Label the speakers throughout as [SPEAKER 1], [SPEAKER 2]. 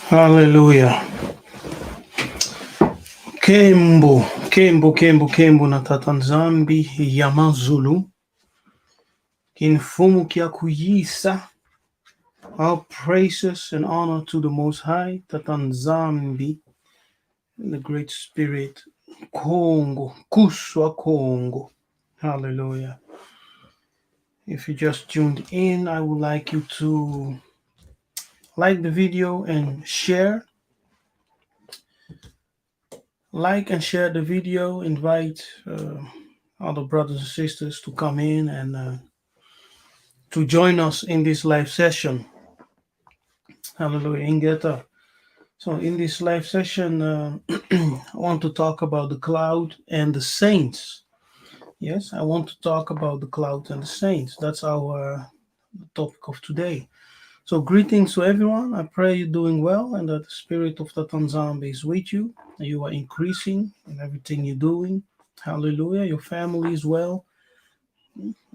[SPEAKER 1] Hallelujah. Kembo na tatanzambi yamazulu kinfumu kiakuyisa. All praises and honor to the Most High tatanzambi, the Great Spirit Kongo kuswa Kongo. Hallelujah. If you just tuned in, I would like you to like the video and share. Like and share the video. Invite other brothers and sisters to come in and to join us in this live session. Hallelujah. Ingeta. So in this live session, I want to talk about the cloud and the saints. Yes, I want to talk about the cloud and the saints. That's our topic of today. So greetings to everyone. I pray you're doing well and that the spirit of the Tanzania is with you. And you are increasing in everything you're doing. Hallelujah. Your family is well.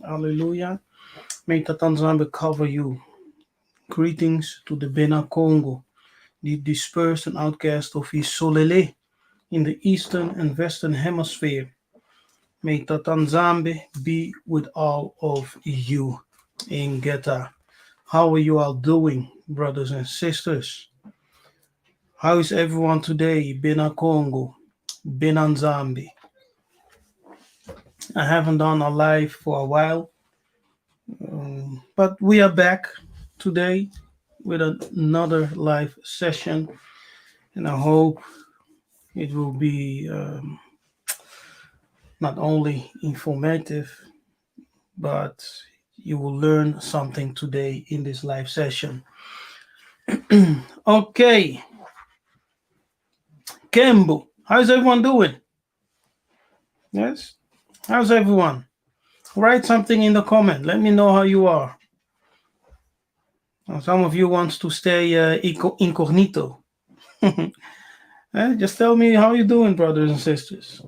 [SPEAKER 1] Hallelujah. May the Tanzania cover you. Greetings to the Bena Congo, the dispersed and outcast of Isolele in the eastern and western hemisphere. May the Tanzania be with all of you in Geta. How are you all doing, brothers and sisters? How is everyone today? Bena Congo, Bena Nzambi. I haven't done a live for a while, but we are back today with another live session, and I hope it will be not only informative, but you will learn something today in this live session. Okay. Kembo, how's everyone doing? Yes? How's everyone? Write something in the comment. Let me know how you are. Some of you want to stay incognito. Just tell me how you're doing, brothers and sisters.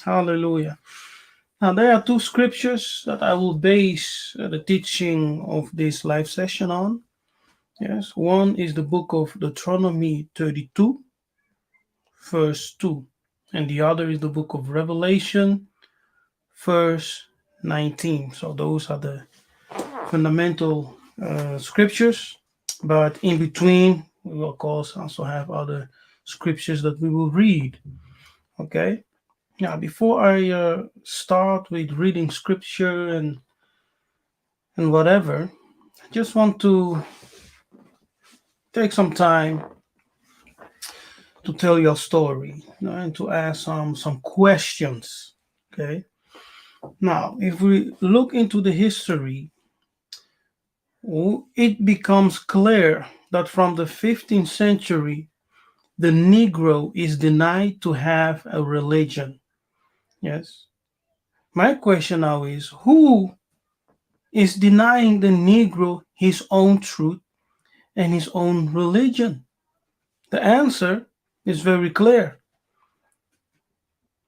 [SPEAKER 1] Hallelujah. Now, there are two scriptures that I will base the teaching of this live session on. Yes, one is the book of Deuteronomy 32, verse 2, and the other is the book of Revelation, verse 19. So those are the fundamental scriptures, but in between, we will of course also have other scriptures that we will read. Okay. Now, before I start with reading scripture and whatever, I just want to take some time to tell your story, and to ask some questions. Okay. Now, if we look into the history, it becomes clear that from the 15th century, the Negro is denied to have a religion. Yes. My question now is, who is denying the Negro his own truth and his own religion? The answer is very clear.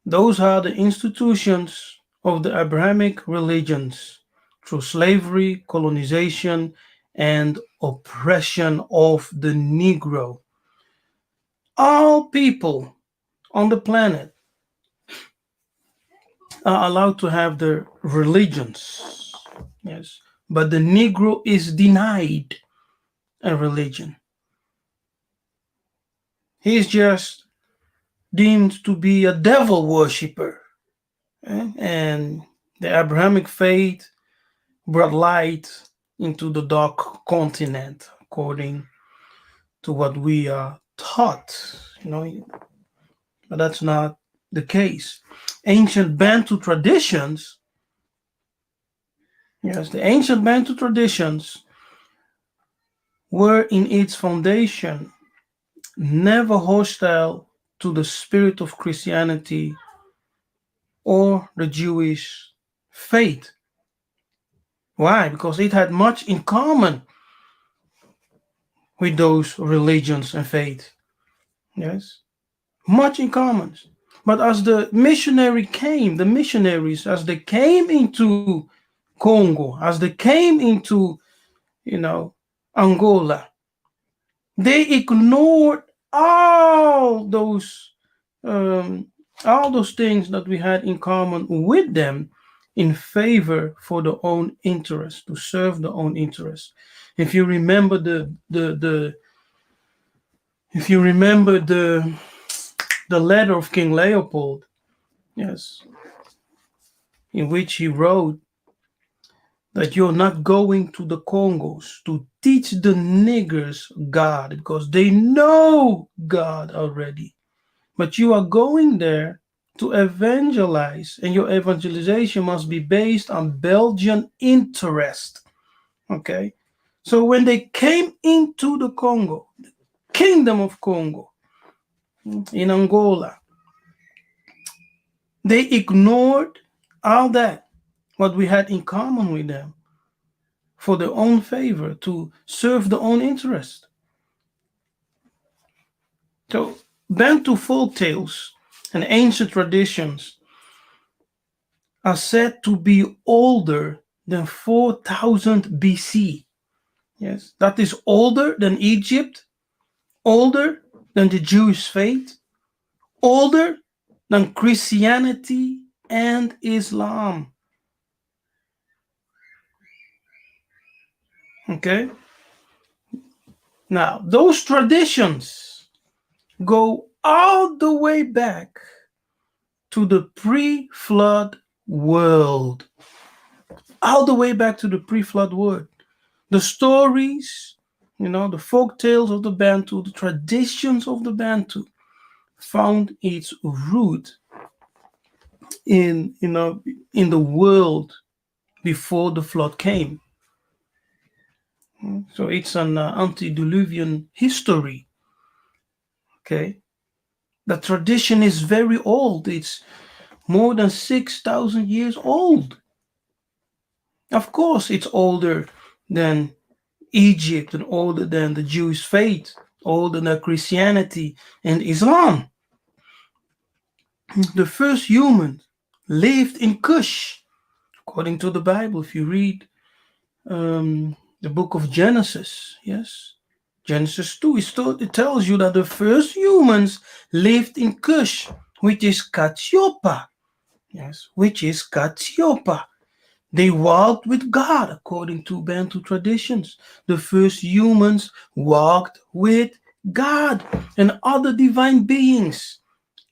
[SPEAKER 1] Those are the institutions of the Abrahamic religions through slavery, colonization, and oppression of the Negro. All people on the planet are allowed to have their religions. Yes. But the Negro is denied a religion. He is just deemed to be a devil worshiper. And the Abrahamic faith brought light into the dark continent, according to what we are taught. But that's not the case. Ancient Bantu traditions, yes, the ancient Bantu traditions were in its foundation never hostile to the spirit of Christianity or the Jewish faith. Why? Because it had much in common with those religions and faith. Yes, much in common. But as the missionaries, as they came into Congo, as they came into, Angola. They ignored all those um, all those things that we had in common with them in favor for their own interest, to serve their own interest. If you remember the if you remember the letter of King Leopold, yes, in which he wrote that you're not going to the Congos to teach the niggers God because they know God already. But you are going there to evangelize, and your evangelization must be based on Belgian interest. Okay? So when they came into the Congo, the Kingdom of Congo, in Angola, they ignored all that, what we had in common with them, for their own favor, to serve their own interest. So Bantu folk tales and ancient traditions are said to be older than 4000 BC. Yes, that is older than Egypt, older than the Jewish faith, older than Christianity and Islam. Okay? Now, those traditions go all the way back to the pre flood world. All the way back to the pre flood world. The stories, the folk tales of the Bantu, the traditions of the Bantu found its root in the world before the flood came. So it's an antediluvian history. Okay, the tradition is very old. It's more than 6,000 years old. Of course, it's older than Egypt and older than the Jewish faith, older than Christianity and Islam. The first humans lived in Cush, according to the Bible. If you read the book of Genesis, yes, Genesis 2, it tells you that the first humans lived in Cush, which is Katiopa. Yes, which is Katiopa. They walked with God according to Bantu traditions. The first humans walked with God and other divine beings,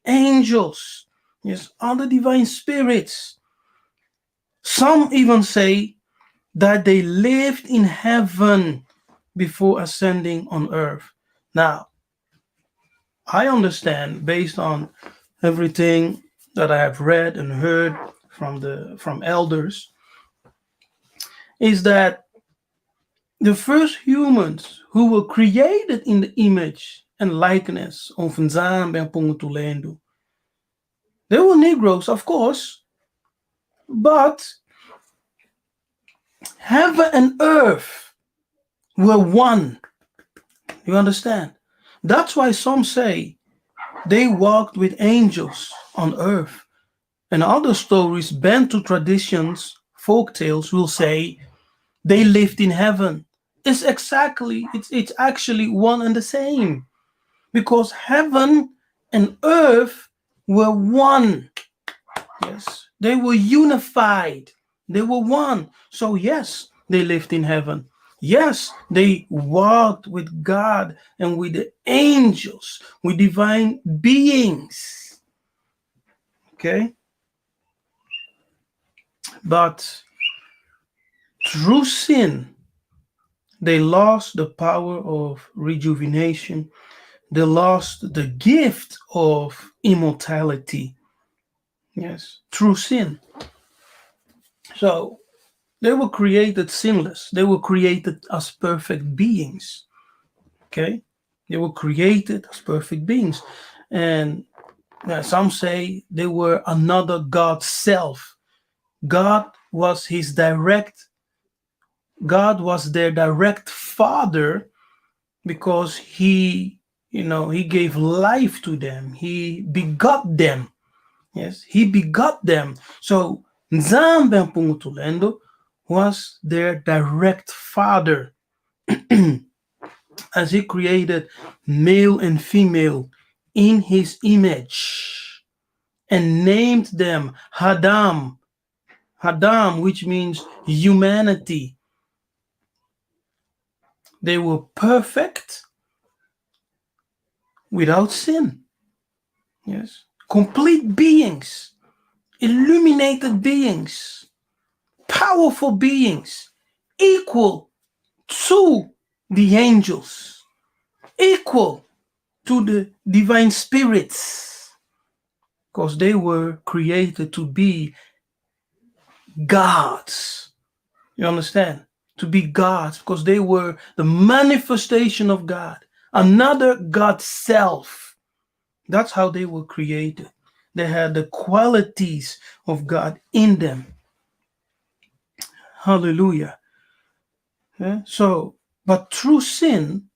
[SPEAKER 1] angels, yes, other divine spirits. Some even say that they lived in heaven before ascending on earth. Now, I understand based on everything that I have read and heard from elders is that the first humans who were created in the image and likeness of Nzambe and Pungutulendo, they were Negroes, of course, but heaven and earth were one. You understand? That's why some say they walked with angels on earth. And other stories, Bantu traditions, folk tales will say they lived in heaven. It's actually one and the same. Because heaven and earth were one. Yes, they were unified. They were one. So yes, they lived in heaven. Yes, they walked with God and with the angels, with divine beings. Okay? But through sin, they lost the power of rejuvenation. They lost the gift of immortality. Yes, through sin. So they were created sinless. They were created as perfect beings. Okay? They were created as perfect beings. And some say they were another God's self. God was God was their direct father because he gave life to them. He begot them. Yes, he begot them. So Nzambe Mpungutulendo was their direct father. as he created male and female in his image and named them Hadam, which means humanity. They were perfect without sin. Yes. Complete beings, illuminated beings, powerful beings, equal to the angels, equal to the divine spirits, because they were created to be gods. You understand? To be gods, because they were the manifestation of God, another God self. That's how they were created. They had the qualities of God in them. Hallelujah. Yeah? So, but through sin,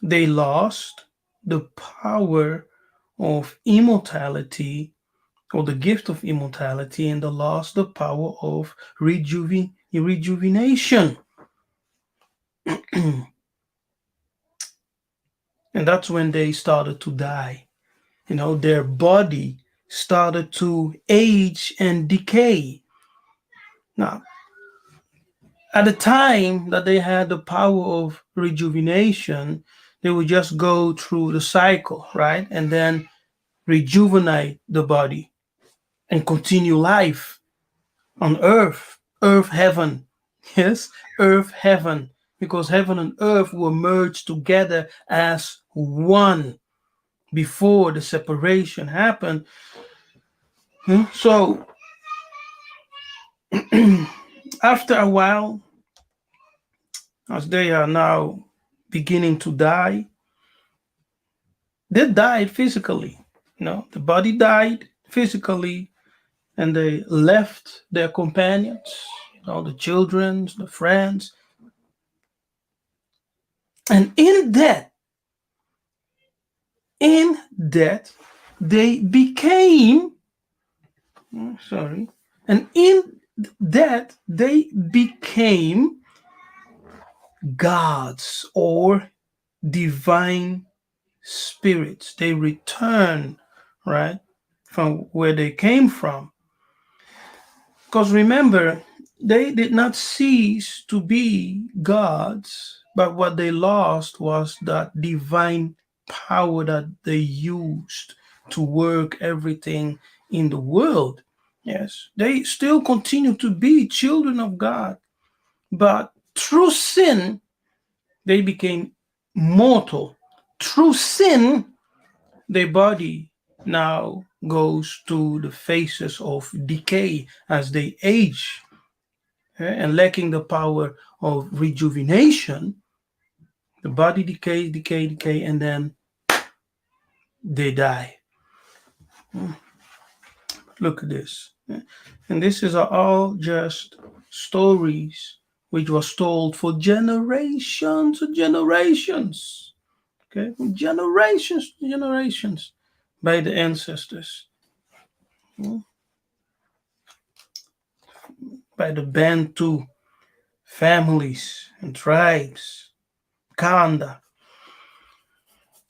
[SPEAKER 1] they lost the power of immortality, or the gift of immortality, and they lost the power of rejuvenation. And that's when they started to die. Their body started to age and decay. Now, at the time that they had the power of rejuvenation, they would just go through the cycle, right? And then rejuvenate the body and continue life on earth, heaven. Yes, earth, heaven. Because heaven and earth were merged together as one before the separation happened. So, after a while, as they are now beginning to die, they died physically. The body died physically, and they left their companions, the children, the friends. And in that, they became, and in that, they became gods or divine spirits. They return, right, from where they came from. Because remember, they did not cease to be gods, but what they lost was that divine power that they used to work everything in the world. Yes, they still continue to be children of God, but through sin, they became mortal. Through sin, their body now goes to the phases of decay as they age, and lacking the power of rejuvenation. The body decay, and then they die. Look at this. And this is all just stories which was told for generations and generations. Okay, from generations to generations by the ancestors, by the Bantu families and tribes, Kanda.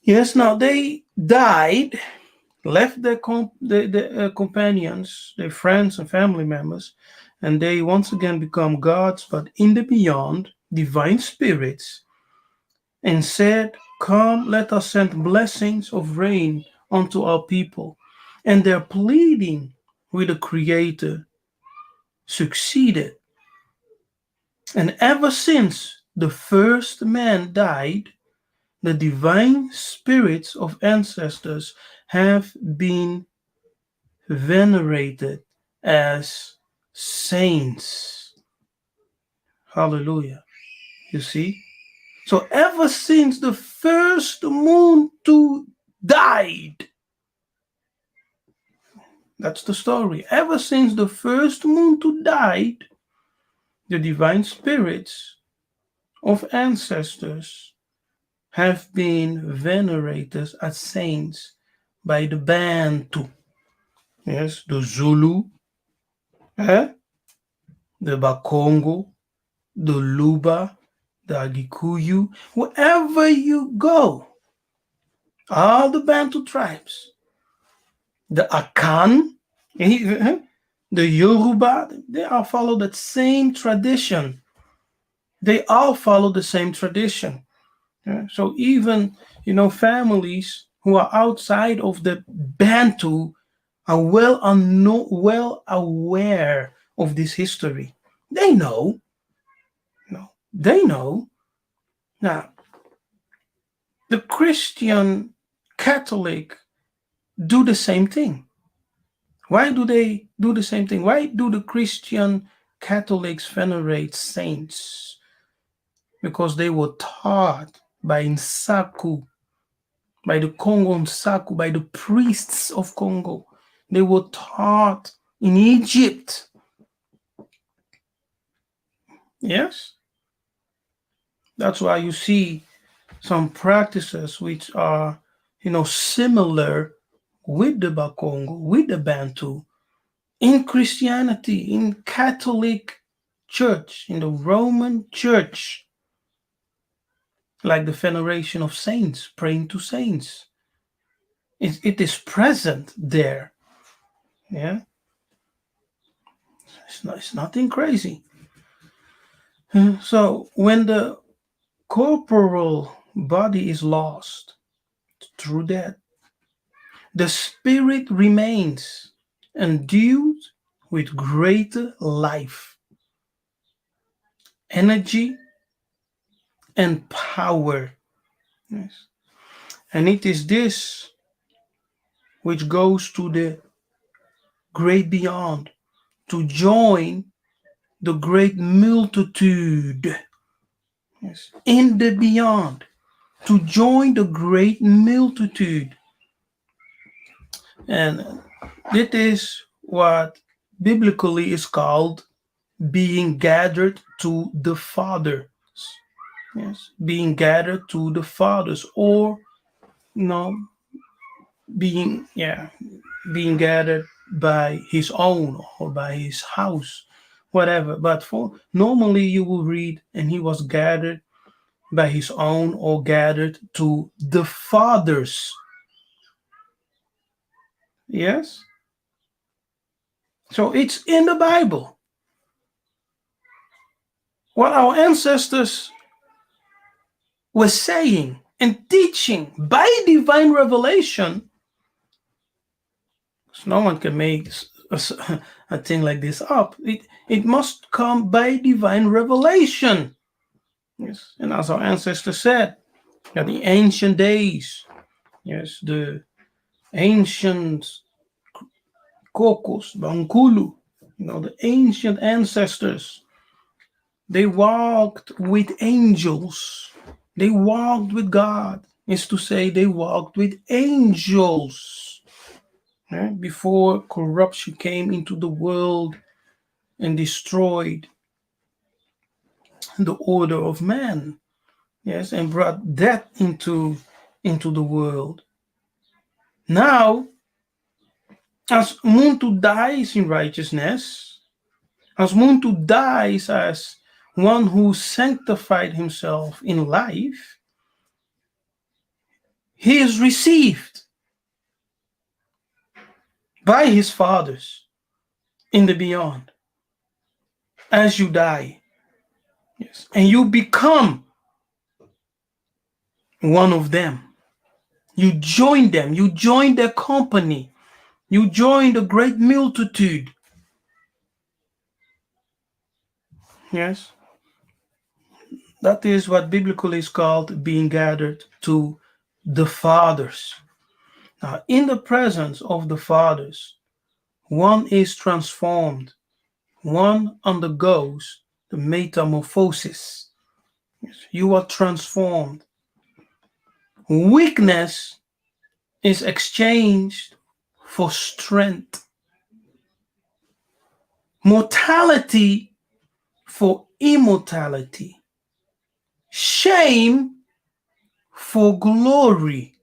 [SPEAKER 1] Yes, now they died, left their companions, their friends and family members, and they once again become gods, but in the beyond, divine spirits, and said, "Come, let us send blessings of rain unto our people." And their pleading with the Creator succeeded. And ever since the first man died, the divine spirits of ancestors have been venerated as saints. Hallelujah. You see? So ever since the first Muntu died, that's the story. Ever since the first Muntu died, the divine spirits of ancestors have been venerated as saints by the Bantu. Yes, the Zulu, the Bakongo, the Luba, the Agikuyu, wherever you go, all the Bantu tribes, the Akan, the Yoruba, they all follow that same tradition. They all follow the same tradition. So even, families who are outside of the Bantu are well aware of this history. They know. They know. Now, the Christian Catholic do the same thing. Why do they do the same thing? Why do the Christian Catholics venerate saints? Because they were taught by Nsaku, by the Congo Nsaku, by the priests of Congo. They were taught in Egypt. Yes? That's why you see some practices which are, similar with the Bakongo, with the Bantu, in Christianity, in Catholic Church, in the Roman Church, like the veneration of saints, praying to saints. It is present there. Yeah, it's nothing crazy. So when the corporal body is lost through death, the spirit remains endued with greater life, energy, and power. Yes. And it is this which goes to the great beyond, to join the great multitude. Yes. In the beyond, to join the great multitude. And this is what biblically is called being gathered to the fathers. Yes, being gathered to the fathers, or being being gathered by his own or by his house, whatever. But for normally you will read, and he was gathered by his own or gathered to the fathers. Yes. So it's in the Bible. What our ancestors were saying and teaching by divine revelation. So no one can make a thing like this up. It must come by divine revelation. Yes, and as our ancestors said, that the ancient days, yes, the ancient Kokos, Bankulu, the ancient ancestors, they walked with angels. They walked with God. Is to say, they walked with angels. Before corruption came into the world and destroyed the order of man, yes, and brought death into the world. Now, as Muntu dies in righteousness, as Muntu dies as one who sanctified himself in life, he is received by his fathers in the beyond as you die. Yes, and you become one of them. You join them. You join their company. You join the great multitude. Yes. That is what biblically is called being gathered to the fathers. Now, in the presence of the fathers, one is transformed. One undergoes the metamorphosis. Yes. You are transformed. Weakness is exchanged for strength. Mortality for immortality. Shame for glory.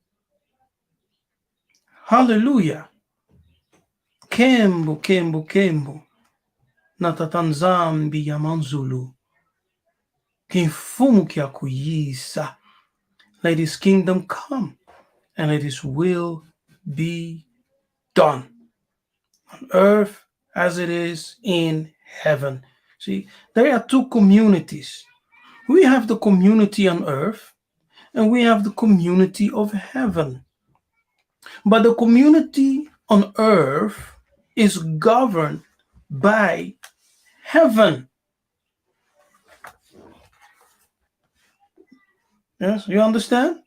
[SPEAKER 1] Hallelujah. Kembo, kembo, kembo. Natatanzambi yamanzulu. Que fumo que acolhissa. Let his kingdom come and let his will be done on earth as it is in heaven. See, there are two communities. We have the community on earth and we have the community of heaven. But the community on earth is governed by heaven. Yes, you understand?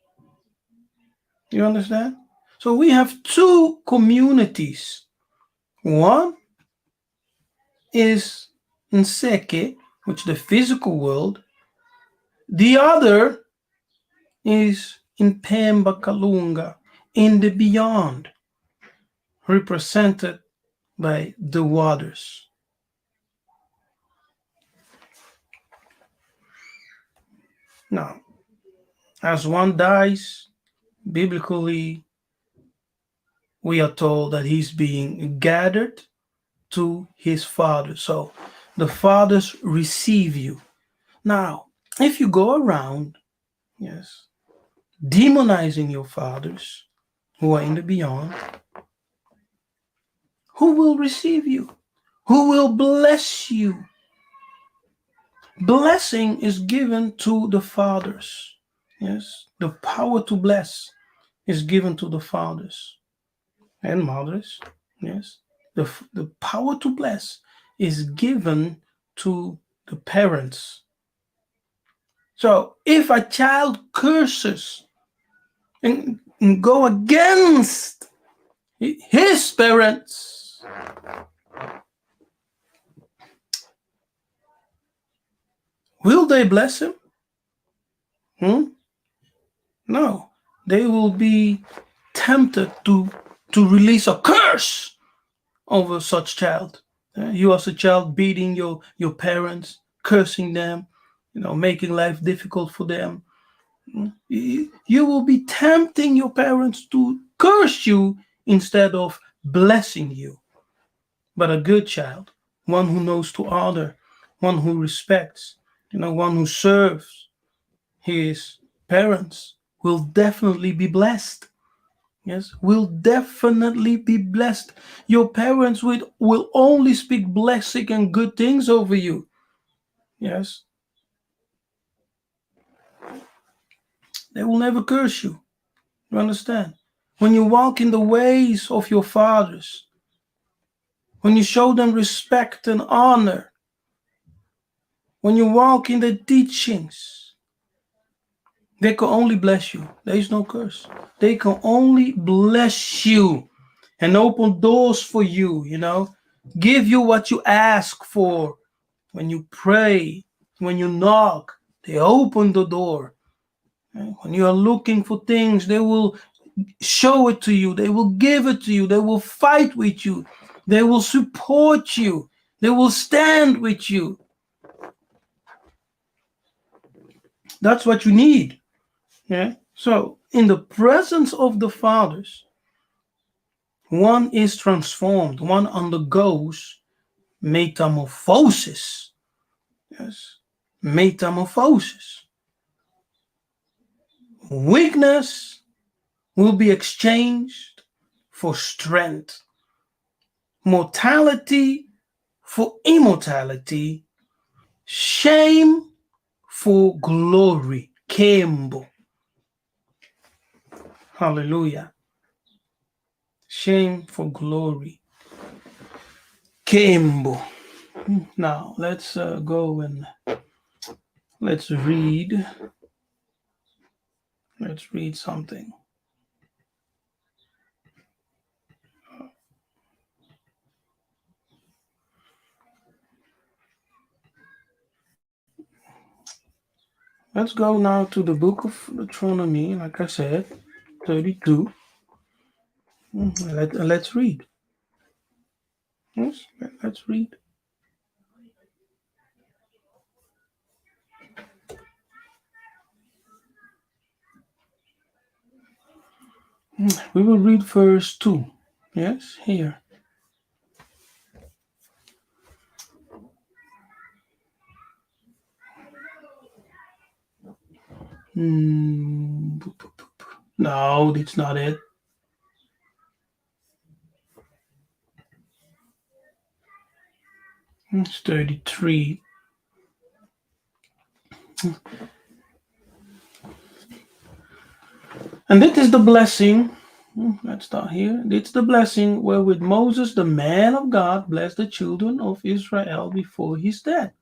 [SPEAKER 1] You understand? So we have two communities. One is Nseke, which is the physical world. The other is in Pemba Kalunga, in the beyond, represented by the waters. Now, as one dies, biblically, we are told that he's being gathered to his father. So the fathers receive you. Now, if you go around, yes, demonizing your fathers who are in the beyond, who will receive you? Who will bless you? Blessing is given to the fathers. Yes, the power to bless is given to the fathers and mothers. Yes, the power to bless is given to the parents. So if a child curses and go against his parents, will they bless him? No, they will be tempted to release a curse over such child. You as a child beating your parents, cursing them, making life difficult for them. You will be tempting your parents to curse you instead of blessing you. But a good child, one who knows to honor, one who respects, one who serves his parents, will definitely be blessed. Yes, will definitely be blessed. Your parents will only speak blessing and good things over you. Yes, they will never curse you. You understand? When you walk in the ways of your fathers, when you show them respect and honor, when you walk in the teachings, they can only bless you. There is no curse. They can only bless you and open doors for you, give you what you ask for. When you pray, when you knock, they open the door. When you are looking for things, they will show it to you. They will give it to you. They will fight with you. They will support you. They will stand with you. That's what you need. Yeah. So in the presence of the fathers, one is transformed. One undergoes metamorphosis. Yes. Metamorphosis. Weakness will be exchanged for strength. Mortality for immortality. Shame for glory. Kembo. Hallelujah. Shame for glory. Kembo. Now let's go and let's read. Let's read something. Let's go now to the book of Deuteronomy, like I said, 32. Let's read. Yes, let's read. We will read verse 2. Yes, here. No, that's not it. It's 33. And this is the blessing. Let's start here. It's the blessing wherewith Moses, the man of God, blessed the children of Israel before his death.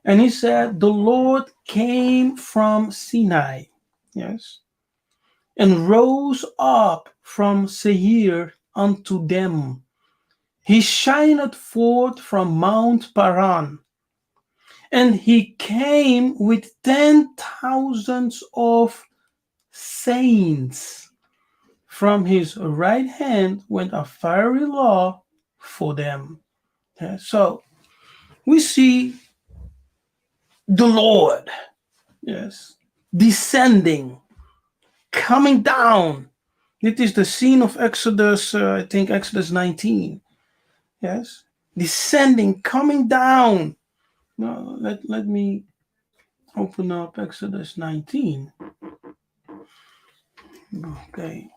[SPEAKER 1] And he said, the Lord came from Sinai, yes, and rose up from Seir unto them. He shined forth from Mount Paran, and he came with 10,000s of saints. From his right hand went a fiery law for them. Yeah, so we see the Lord, yes, descending, coming down. It is the scene of Exodus, I think Exodus 19. Yes, descending, coming down. Now, let me open up Exodus 19. Okay.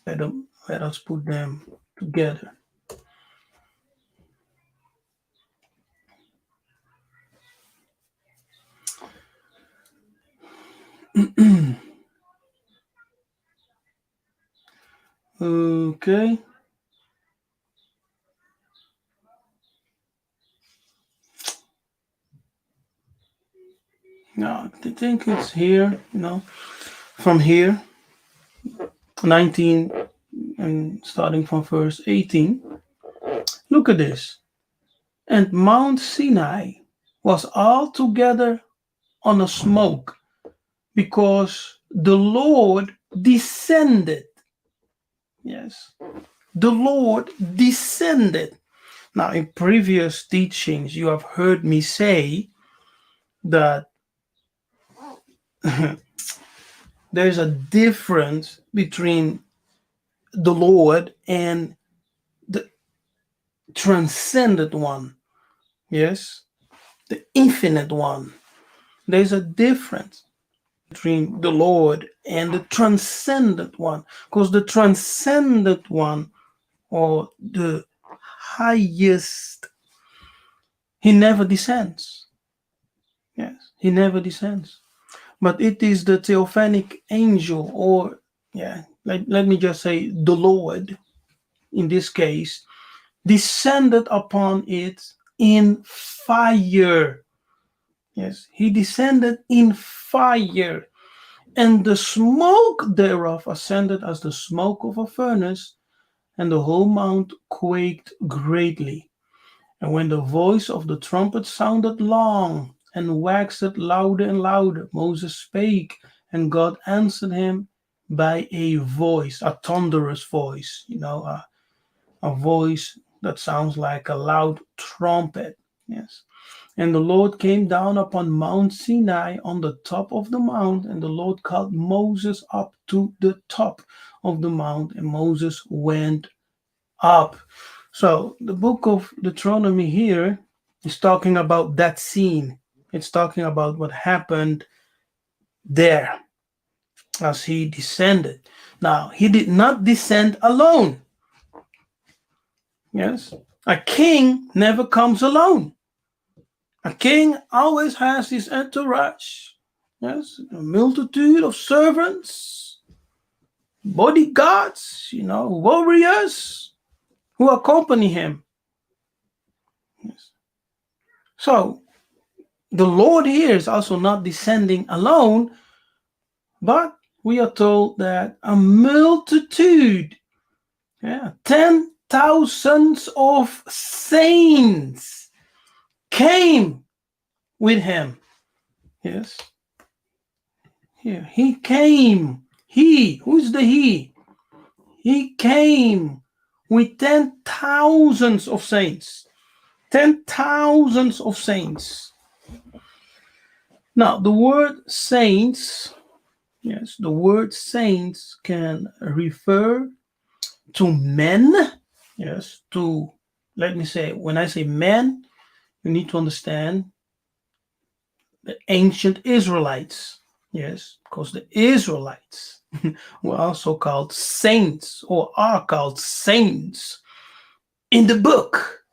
[SPEAKER 1] Let us put them together. Okay. Now, I think it's here, from here, 19 and starting from verse 18. Look at this. And Mount Sinai was altogether on a smoke because the Lord descended. Yes, the Lord descended. Now, in previous teachings, you have heard me say that there's a difference between the Lord and the transcendent one. Yes, the infinite one. There's a difference between the Lord and the transcendent one, because the transcendent one, or the highest, he never descends. Yes, he never descends. But it is the Theophanic angel, or let me just say the Lord, in this case, descended upon it in fire. Yes, he descended in fire, and the smoke thereof ascended as the smoke of a furnace, and the whole mount quaked greatly. And when the voice of the trumpet sounded long, and waxed louder and louder, Moses spake, and God answered him by a voice, a thunderous voice, a voice that sounds like a loud trumpet. Yes. And the Lord came down upon Mount Sinai on the top of the mount, and the Lord called Moses up to the top of the mount, and Moses went up. So the book of Deuteronomy here is talking about that scene. It's talking about what happened there as he descended. Now, he did not descend alone. Yes. A king never comes alone. A king always has his entourage. Yes. A multitude of servants, bodyguards, warriors who accompany him. Yes. So, the Lord here is also not descending alone, but we are told that a multitude, 10,000s of saints came with him. Yes. Here, he came. He, who's the he? He came with 10,000s of saints. 10,000s of saints. Now, the word saints, yes, the word saints can refer to men, yes, let me say, when I say men, you need to understand the ancient Israelites. Yes, because the Israelites were also called saints, or are called saints in the book.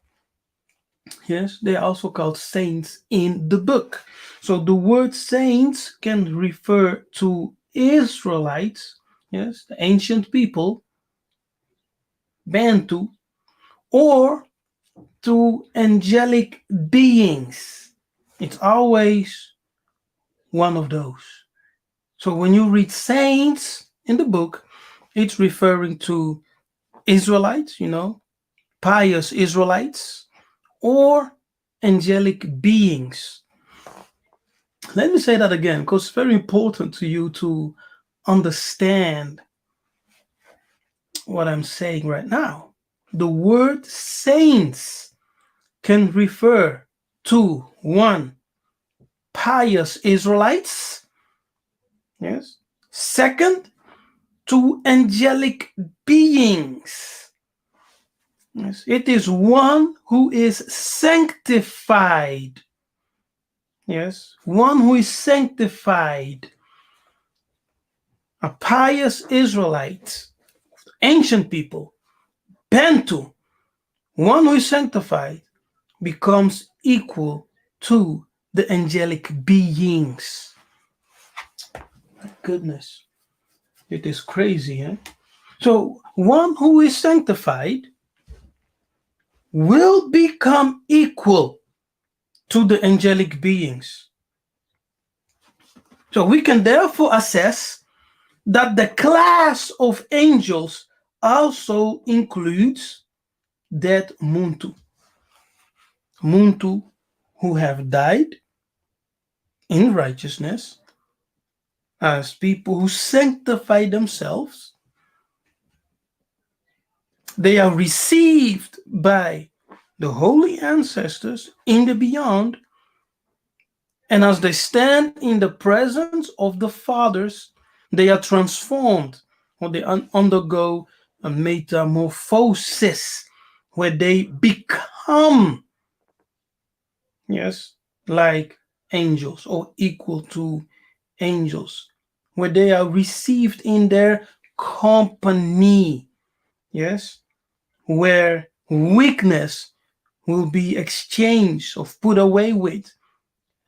[SPEAKER 1] Yes, they are also called saints in the book. So the word saints can refer to Israelites, yes, the ancient people, Bantu, or to angelic beings. It's always one of those. So when you read saints in the book, it's referring to Israelites, pious Israelites, or angelic beings. Let me say that again because it's very important to you to understand what I'm saying right now. The word saints can refer to one, pious Israelites. Yes. Second, to angelic beings. Yes. It is one who is sanctified. Yes. One who is sanctified. A pious Israelite, ancient people, Bantu, one who is sanctified, becomes equal to the angelic beings. My goodness, it is crazy, eh? So, one who is sanctified will become equal to the angelic beings. So, we can therefore assess that the class of angels also includes that Muntu who have died in righteousness as people who sanctify themselves. They are received by the holy ancestors in the beyond, and as they stand in the presence of the fathers, they are transformed, or they undergo a metamorphosis where they become, yes, like angels or equal to angels, where they are received in their company, yes, where weakness will be exchanged or put away with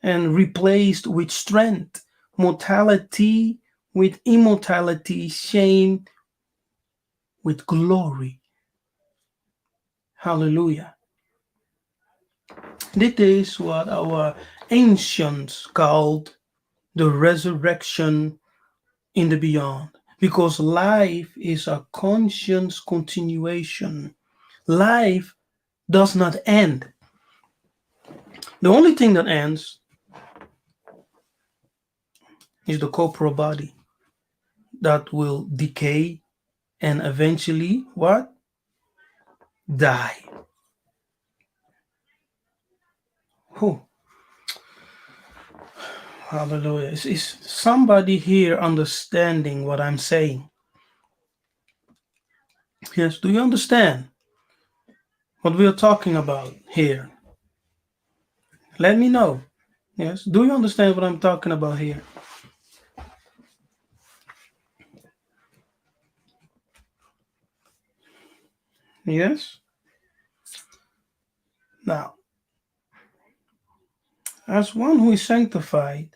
[SPEAKER 1] and replaced with strength, mortality with immortality, shame with glory. Hallelujah. This is what our ancients called the resurrection in the beyond, because life is a conscious continuation. Life does not end. The only thing that ends is the corporal body that will decay and eventually what? Die. Oh, hallelujah. Is somebody here understanding what I'm saying? Yes, do you understand what we are talking about here? Let me know. Yes, do you understand what I'm talking about here? Yes? Now, as one who is sanctified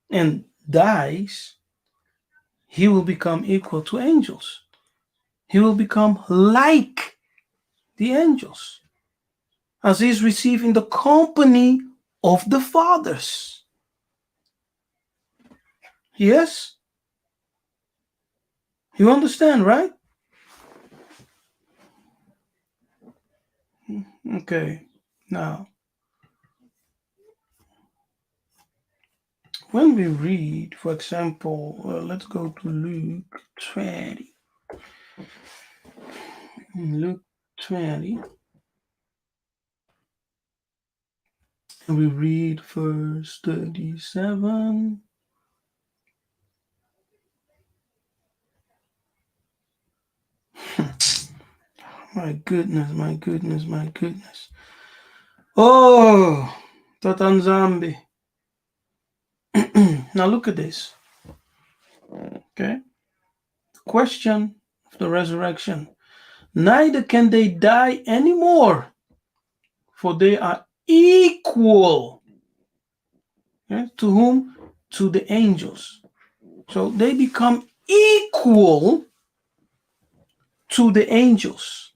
[SPEAKER 1] and dies, he will become equal to angels. He will become like the angels, as he is receiving the company of the fathers. Yes? You understand, right? Okay. Now, when we read, for example, let's go to Luke 20. Luke 20. And we read verse 37. My goodness, my goodness, my goodness. Oh, Tatanzambi. Now look at this. Okay. Question of the resurrection. Neither can they die anymore, for they are equal. Yeah, to whom? To the angels. So they become equal to the angels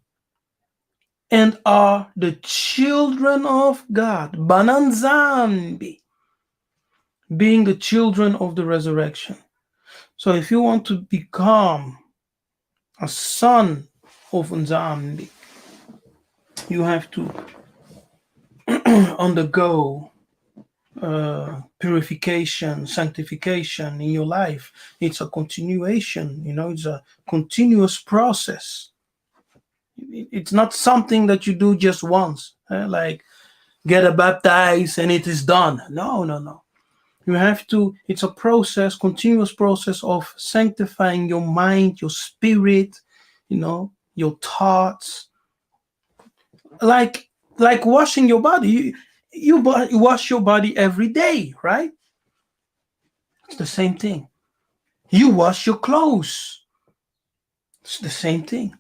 [SPEAKER 1] and are the children of God. Bananzambi, being the children of the resurrection. So if you want to become a son of Nzambi, you have to undergo purification, sanctification in your life. It's a continuation, it's a continuous process. It's not something that you do just once, like get baptized and it is done. No, no, no. You have to, it's a process, continuous process of sanctifying your mind, your spirit, your thoughts. Like washing your body. You wash your body every day, right? It's the same thing. You wash your clothes. It's the same thing.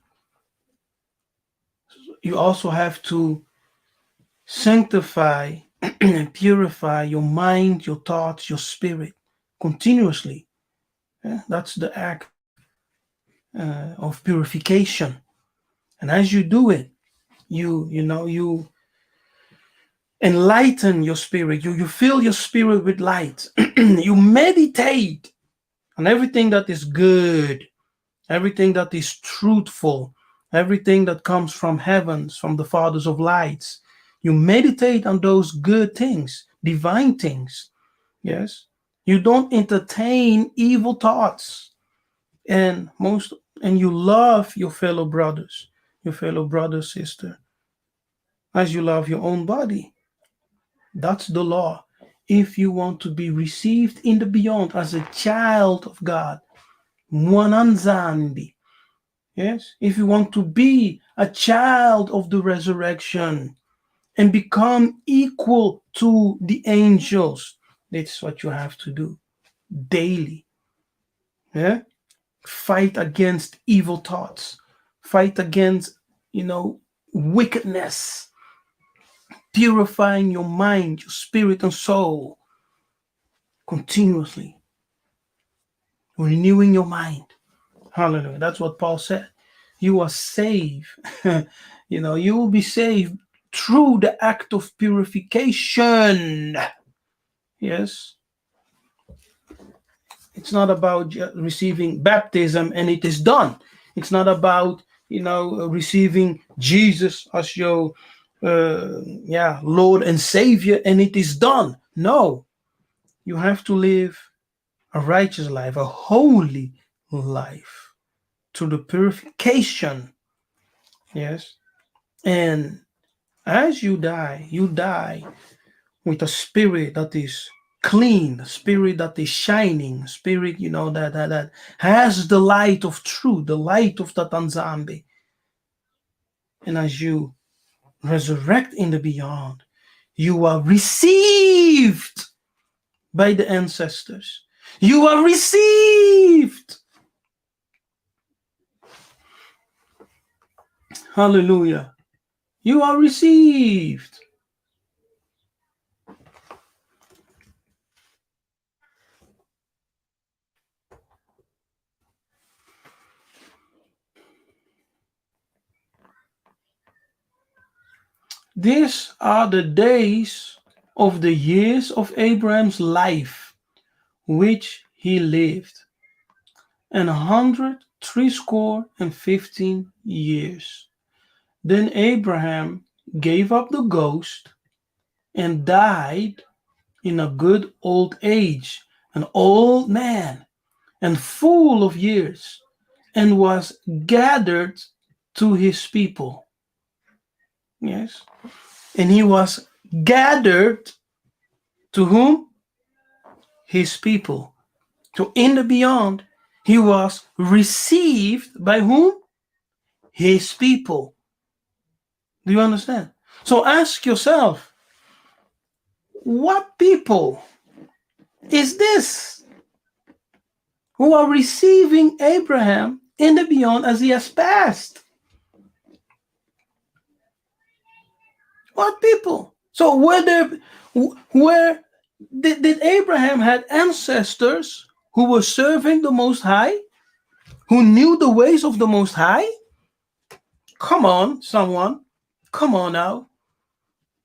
[SPEAKER 1] You also have to sanctify and purify your mind, your thoughts, your spirit continuously. Yeah, that's the act of purification. And as you do it, you enlighten your spirit. You fill your spirit with light. You meditate on everything that is good, everything that is truthful, everything that comes from heavens, from the fathers of lights. You meditate on those good things, divine things. Yes. You don't entertain evil thoughts. And you love your fellow brothers, sister, as you love your own body. That's the law. If you want to be received in the beyond as a child of God, mwananzambi. Yes, if you want to be a child of the resurrection and become equal to the angels, that's what you have to do daily. Yeah, fight against evil thoughts, fight against, wickedness, purifying your mind, your spirit, and soul continuously, renewing your mind. Hallelujah. That's what Paul said. You are saved. You will be saved through the act of purification. Yes. It's not about receiving baptism and it is done. It's not about, receiving Jesus as your Lord and Savior and it is done. No. You have to live a righteous life, a holy life through the purification. Yes. And as you die with a spirit that is clean, a spirit that is shining, a spirit, that has the light of truth, the light of the Tanzambi. And as you resurrect in the beyond, you are received by the ancestors. You are received. Hallelujah. You are received. These are the days of the years of Abraham's life, which he lived, 160 years. Then Abraham gave up the ghost and died in a good old age, an old man and full of years, and was gathered to his people. Yes. And he was gathered to whom? His people. So in the beyond, he was received by whom? His people. Do you understand? So ask yourself, what people is this, who are receiving Abraham in the beyond as he has passed. What people? So where did Abraham had ancestors who were serving the Most High, who knew the ways of the Most High? Come on, someone. Come on now.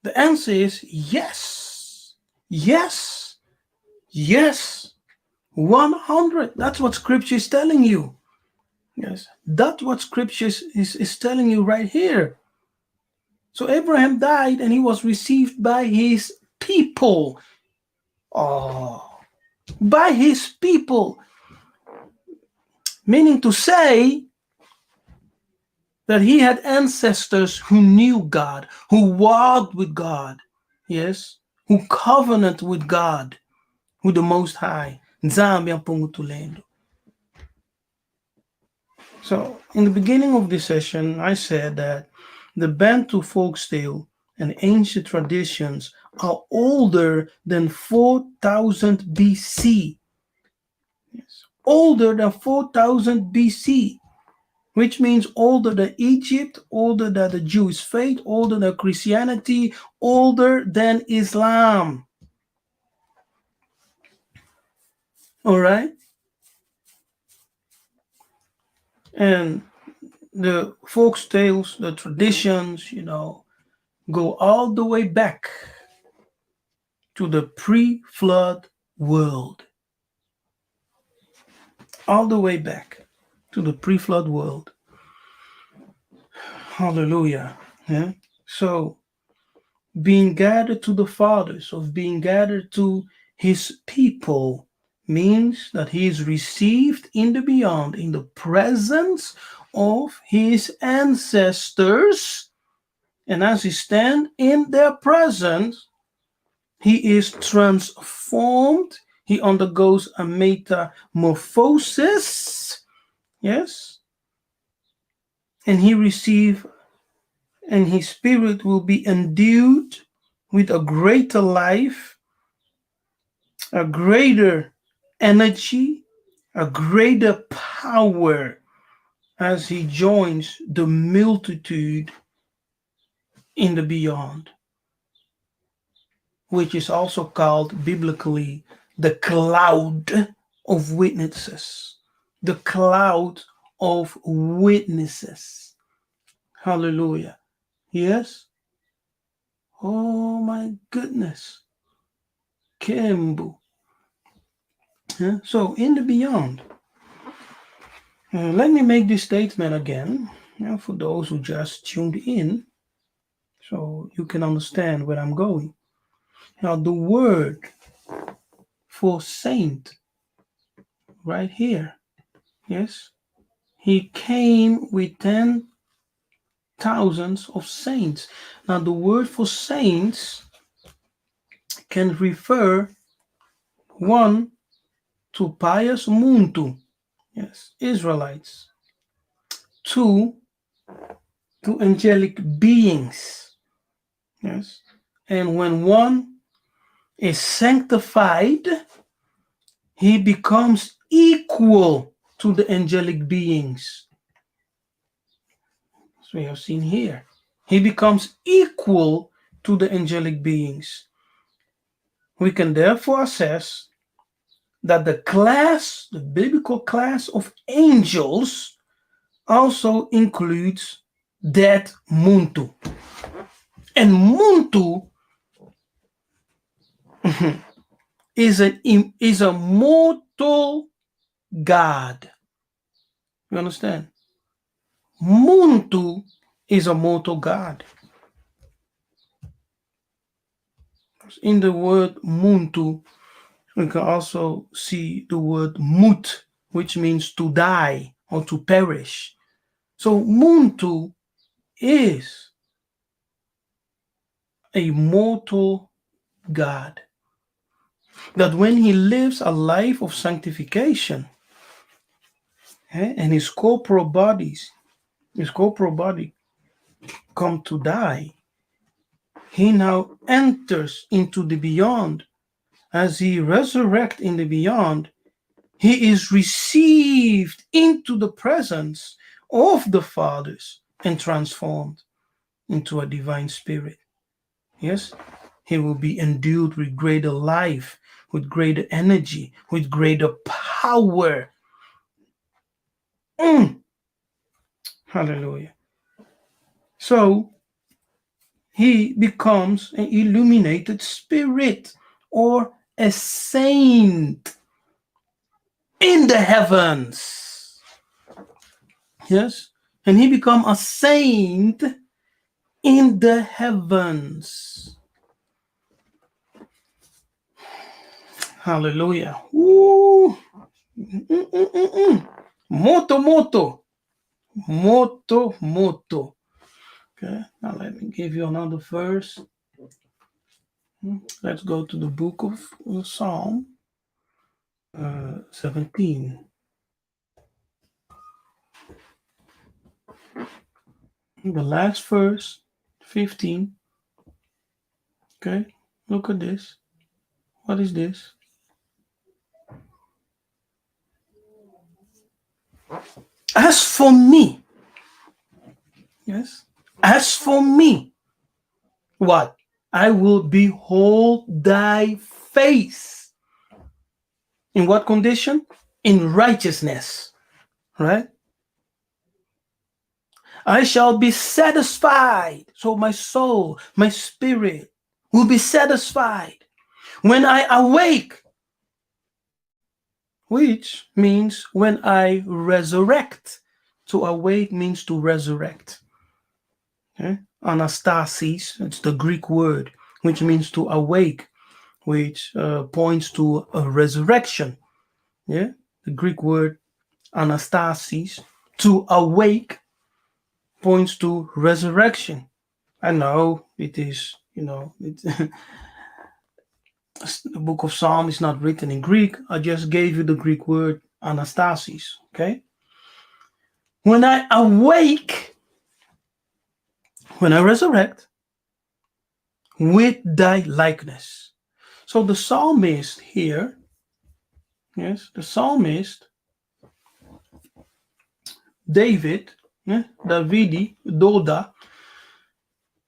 [SPEAKER 1] The answer is yes. Yes. Yes. 100. That's what Scripture is telling you. Yes. That's what Scripture is telling you right here. So Abraham died and he was received by his people. Oh, by his people. Meaning to say that he had ancestors who knew God, who walked with God, yes, who covenant with God, with the Most High. So, in the beginning of this session, I said that the Bantu folktale and ancient traditions are older than 4000 BC. Yes, older than 4000 BC. Which means older than Egypt, older than the Jewish faith, older than Christianity, older than Islam. All right? And the folk tales, the traditions, go all the way back to the pre-flood world. All the way back to the pre-flood world. Hallelujah. Yeah? So, being gathered to the fathers, of being gathered to his people, means that he is received in the beyond, in the presence of his ancestors. And as he stands in their presence, he is transformed. He undergoes a metamorphosis. Yes. And he receives, and his spirit will be endued with a greater life, a greater energy, a greater power as he joins the multitude in the beyond, which is also called biblically the cloud of witnesses. The cloud of witnesses. Hallelujah. Yes? Oh my goodness. Kembu. Yeah? So in the beyond, let me make this statement again, for those who just tuned in, so you can understand where I'm going. Now, the word for saint, right here, yes, he came with 10,000s of saints. Now, the word for saints can refer, one, to pious Muntu, yes, Israelites. Two, to angelic beings, yes. And when one is sanctified, he becomes equal to the angelic beings. So we have seen here. He becomes equal to the angelic beings. We can therefore assess that the biblical class of angels also includes that Muntu. And Muntu is a mortal God. You understand? Muntu is a mortal God. In the word Muntu, we can also see the word mut, which means to die or to perish. So Muntu is a mortal God. That when he lives a life of sanctification, and his corporal body come to die, he now enters into the beyond as he resurrects in the beyond, he is received into the presence of the fathers and transformed into a divine spirit. Yes, he will be endued with greater life, with greater energy, with greater power. Hallelujah. So he becomes an illuminated spirit or a saint in the heavens. Yes, and he becomes a saint in the heavens. Hallelujah. Woo. Moto. Okay, now let me give you another verse. Let's go to the book of Psalm 17. The last verse, 15. Okay, look at this. What is this? As for me, yes, as for me, what? I will behold thy face. In what condition? In righteousness, right? I shall be satisfied. So my soul, my spirit will be satisfied when I awake, which means when I resurrect. To awake means to resurrect. Okay? Anastasis, it's the Greek word, which means to awake, which points to a resurrection. Yeah, the Greek word anastasis, to awake, points to resurrection. I know it is, the book of Psalm is not written in Greek. I just gave you the Greek word anastasis. Okay. When I awake, when I resurrect, with thy likeness. So the psalmist here, yes, the psalmist, David, Davidi, Doda,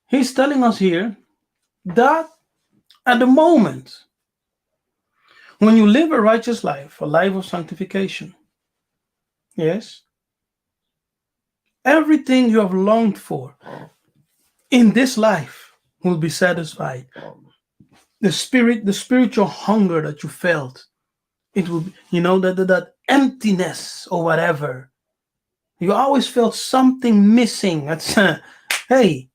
[SPEAKER 1] he's telling us here that at the moment when you live a righteous life, a life of sanctification, yes, everything you have longed for in this life will be satisfied. The spiritual hunger that you felt, it will be, that emptiness or whatever. You always felt something missing. That's hey,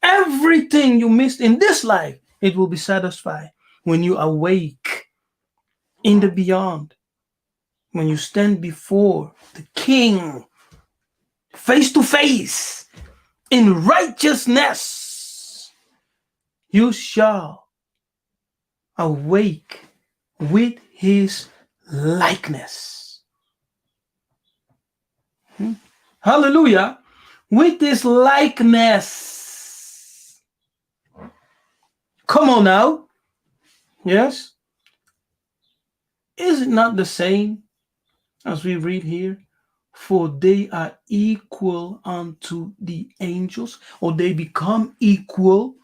[SPEAKER 1] everything you missed in this life, it will be satisfied when you awake in the beyond. When you stand before the King face to face in righteousness, you shall awake with his likeness. Hallelujah. With his likeness. Come on now. Yes. Is it not the same as we read here? For they are equal unto the angels, or they become equal.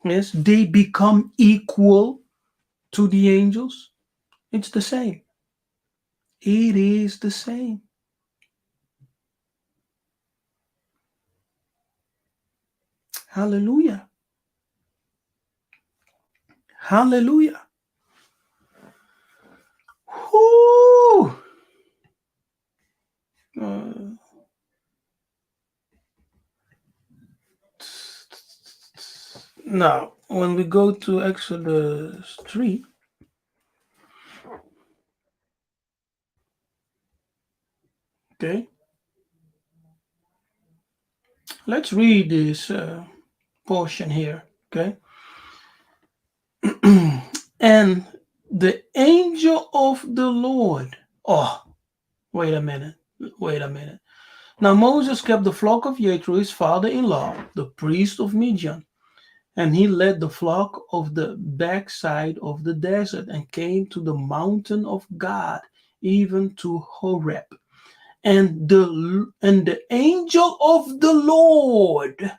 [SPEAKER 1] Yes, they become equal to the angels. It's the same. It is the same. Hallelujah. Hallelujah. Whoo! Now, when we go to Exodus 3, okay, let's read this portion here, okay? And the angel of the Lord. Oh, wait a minute. Now Moses kept the flock of Jethro, his father-in-law, the priest of Midian. And he led the flock of the backside of the desert and came to the mountain of God, even to Horeb. And the angel of the Lord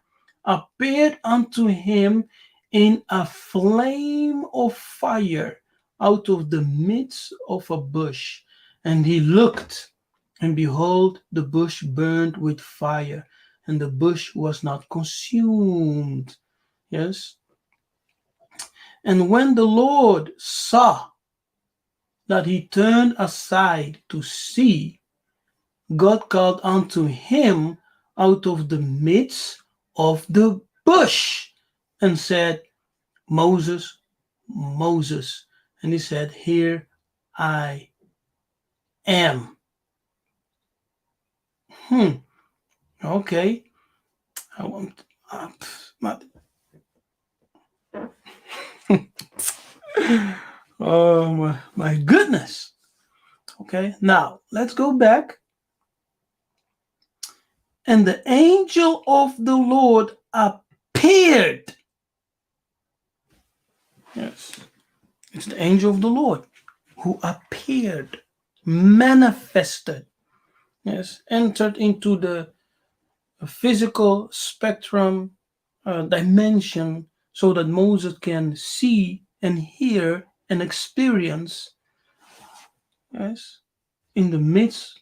[SPEAKER 1] appeared unto him in a flame of fire out of the midst of a bush. And he looked, and behold, the bush burned with fire, and the bush was not consumed. Yes. And when the Lord saw that he turned aside to see, God called unto him out of the midst of the bush and said, Moses, Moses. And he said, Here I am. Okay. I want. Oh my goodness. Okay. Now let's go back. And the angel of the Lord appeared. Yes. It's the angel of the Lord who appeared, manifested, yes, entered into the physical spectrum dimension so that Moses can see and hear and experience, yes, in the midst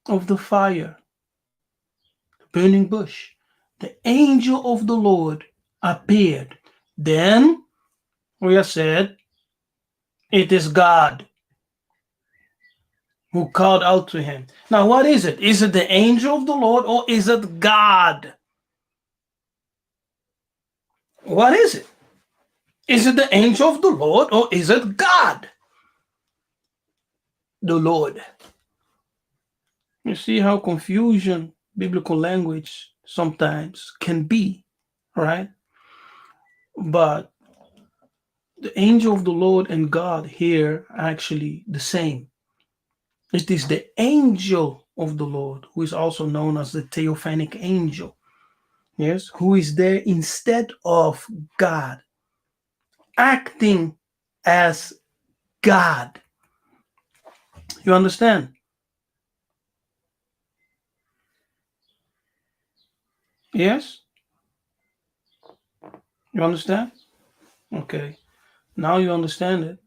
[SPEAKER 1] of the fire, the burning bush. The angel of the Lord appeared. Then we have said, it is God who called out to him. Now, what is it? Is it the angel of the Lord or is it God? What is it? Is it the angel of the Lord or is it God? The Lord. You see how confusion biblical language sometimes can be, right? But the angel of the Lord and God here are actually the same. It is the angel of the Lord, who is also known as the Theophanic angel, yes, who is there instead of God, acting as God. You understand? Yes? You understand? Okay. Now you understand it.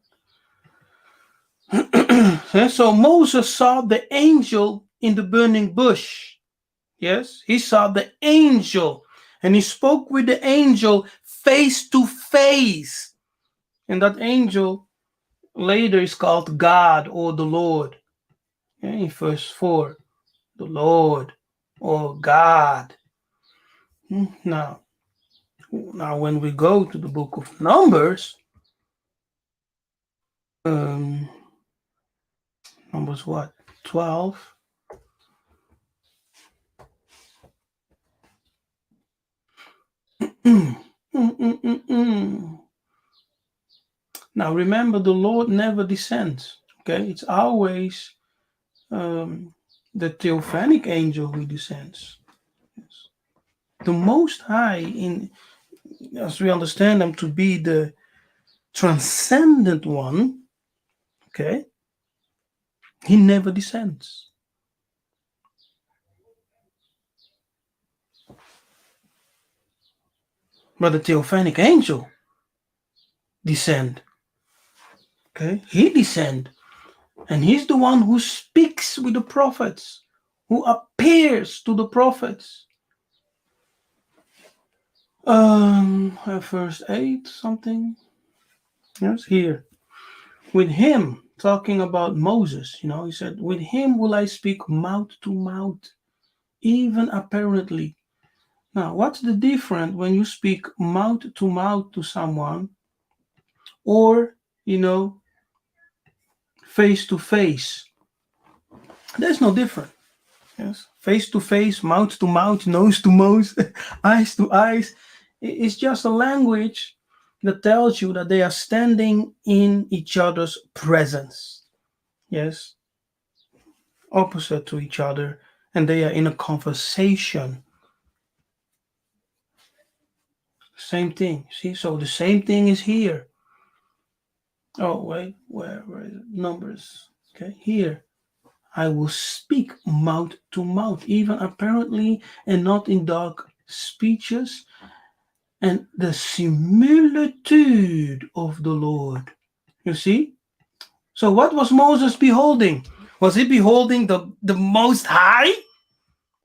[SPEAKER 1] So Moses saw the angel in the burning bush. Yes? He saw the angel and he spoke with the angel face to face. And that angel later is called God or the Lord. In verse 4, the Lord or God. Now, when we go to the book of Numbers, Numbers what? 12. Now remember, the Lord never descends. Okay, it's always the Theophanic angel who descends. Yes. The Most High, as we understand them to be the transcendent one, okay, he never descends. But the Theophanic angel descend. Okay, he descend, and he's the one who speaks with the prophets, who appears to the prophets. Verse 8 something. Yes, here. With him, talking about Moses, he said, with him will I speak mouth to mouth, even apparently. Now, what's the difference when you speak mouth to someone or, face to face? There's no difference. Yes, face to face, mouth to mouth, nose to nose, eyes to eyes. It's just a language that tells you that they are standing in each other's presence. Yes, opposite to each other, and they are in a conversation. Same thing. See, so the same thing is here. Oh, wait, where is it? Numbers. Okay, here. I will speak mouth to mouth, even apparently, and not in dark speeches, and the similitude of the Lord. You see? So what was Moses beholding? Was he beholding the Most High?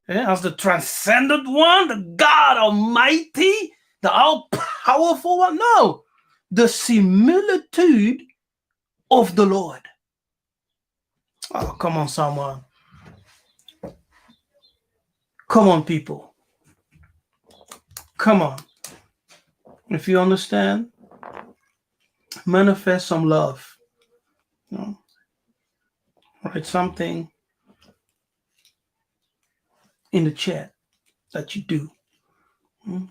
[SPEAKER 1] As the transcendent one, the God Almighty, the all-powerful one? No. The similitude of the Lord. Oh, come on, someone. Come on, people. Come on. If you understand, manifest some love. You know? Write something in the chat that you do.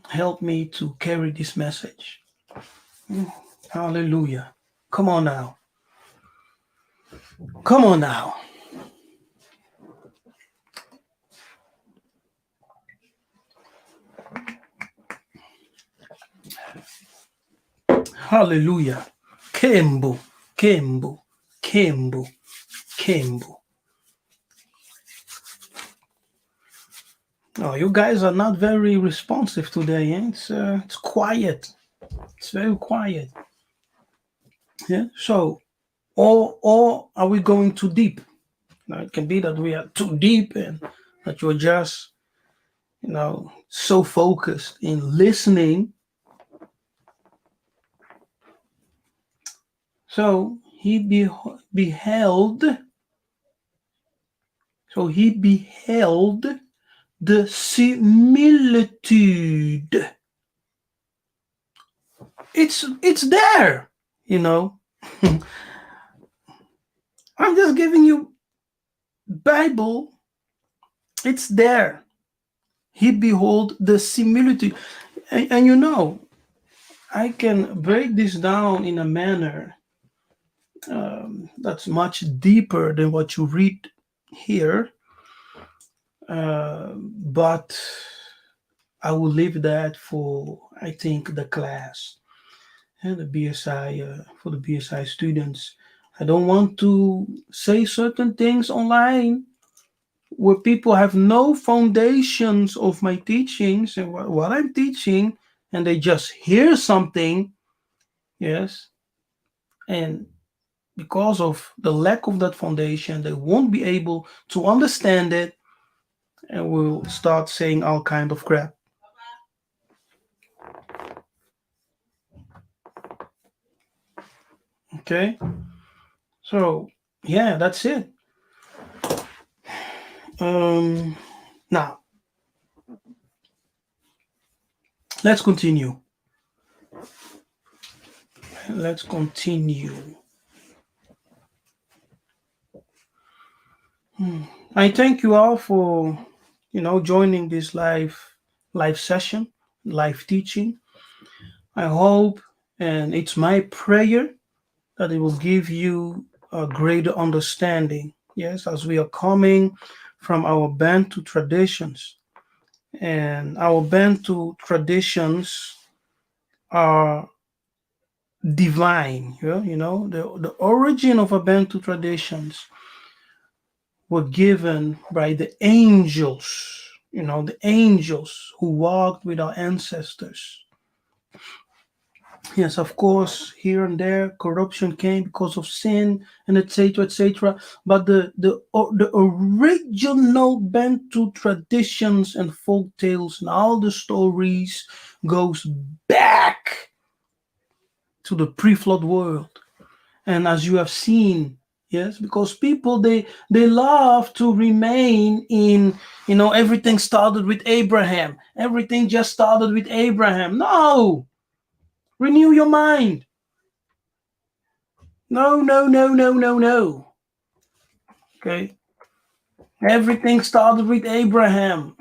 [SPEAKER 1] Help me to carry this message. Hallelujah. Come on now. Come on now. Hallelujah. Kembo, Kembo, Kembo, Kembo. Oh, you guys are not very responsive today. Eh? It's quiet. It's very quiet. Yeah. So, or are we going too deep? Now, it can be that we are too deep and that you're just, so focused in listening. So he beheld. So he beheld the similitude. It's there, I'm just giving you Bible. It's there. He behold the similitude. And I can break this down in a manner that's much deeper than what you read here. But I will leave that for, I think, the class and the BSI, for the BSI students. I don't want to say certain things online where people have no foundations of my teachings and what I'm teaching, and they just hear something, yes, and because of the lack of that foundation, they won't be able to understand it and will start saying all kind of crap. Okay, so yeah, that's it. Now let's continue. Let's continue. I thank you all for joining this live session, live teaching. I hope, and it's my prayer, that it will give you a greater understanding. Yes, as we are coming from our Bantu traditions, and our Bantu traditions are divine. The origin of our Bantu traditions were given by the angels. The angels who walked with our ancestors. Yes, of course, here and there corruption came because of sin and etc. etc. But the original Bantu traditions and folk tales and all the stories goes back to the pre-flood world. And as you have seen, yes, because people they love to remain in everything started with Abraham. Everything just started with Abraham. No. Renew your mind. No, no, no, no, no, no. Okay. Everything started with Abraham.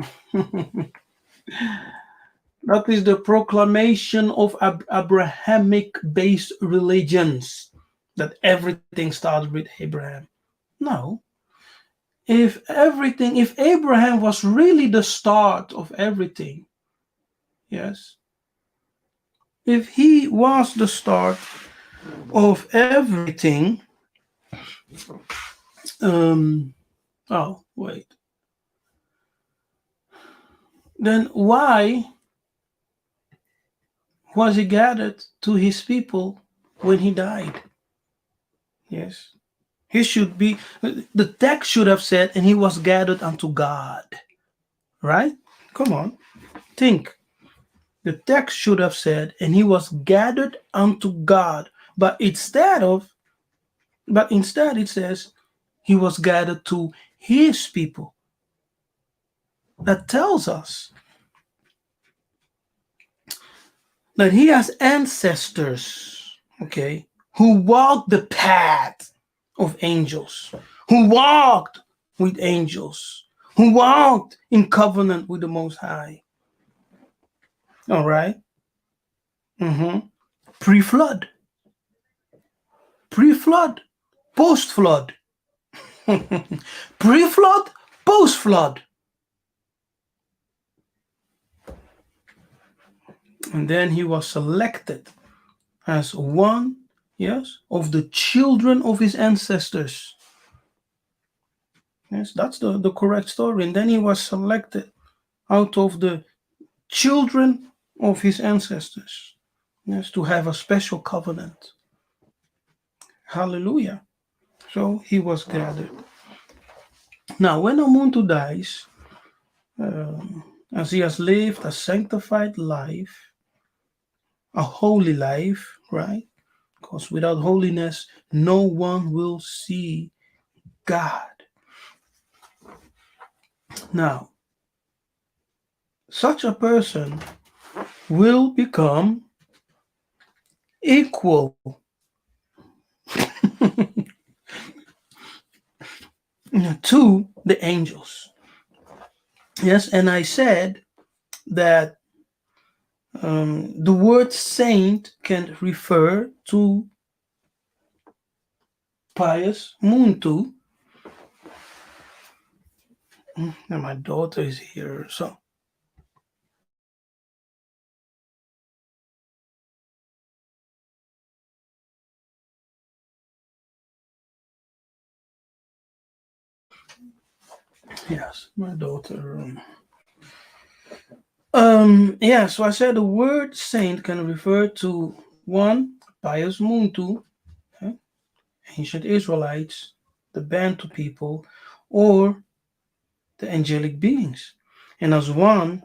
[SPEAKER 1] That is the proclamation of Abrahamic-based religions, that everything started with Abraham. No. If Abraham was really the start of everything, yes, if he was the start of everything, oh, wait. Then why was he gathered to his people when he died? Yes. He should be, the text should have said, and he was gathered unto God. Right? Come on. Think. The text should have said, and he was gathered unto God. But instead it says, he was gathered to his people. That tells us that he has ancestors, okay, who walked the path of angels, who walked with angels, who walked in covenant with the Most High. All right? Pre-flood, pre-flood, post-flood, pre-flood, post-flood. And then he was selected as one, yes, of the children of his ancestors. Yes, that's the correct story. And then he was selected out of the children of his ancestors, yes, to have a special covenant. Hallelujah. So he was gathered. Now, when a Muntu dies, as he has lived a sanctified life, a holy life, right? Because without holiness, no one will see God. Now, such a person will become equal to the angels. Yes, and I said that the word saint can refer to pious Muntu. And my daughter is here, so. Yes, my daughter. So I said the word saint can refer to one, pious Muntu, ancient Israelites, the Bantu people, or the angelic beings. And as one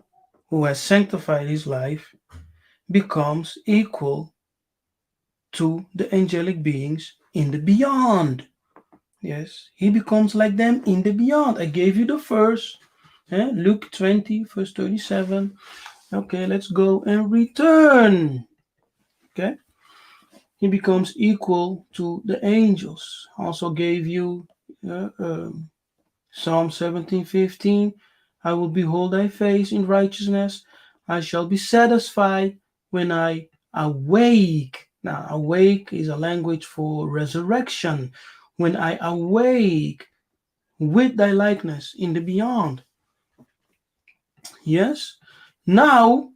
[SPEAKER 1] who has sanctified his life becomes equal to the angelic beings in the beyond. Yes, he becomes like them in the beyond. I gave you the verse, Luke 20, verse 37. Okay, let's go and return. Okay, he becomes equal to the angels. Also gave you Psalm 17:15. I will behold thy face in righteousness. I shall be satisfied when I awake. Now, awake is a language for resurrection. When I awake with thy likeness in the beyond. Yes. Now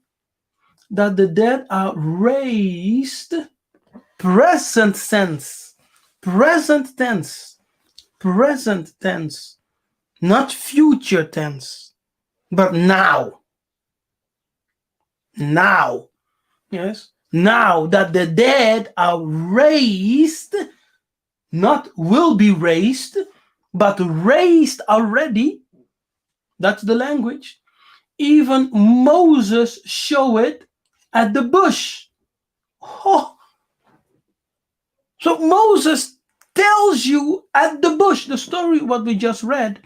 [SPEAKER 1] that the dead are raised, present tense, present tense, present tense, not future tense, but now. Now. Yes. Now that the dead are raised, not will be raised, but raised already. That's the language. Even Moses showed it at the bush. Oh. So Moses tells you at the bush, the story what we just read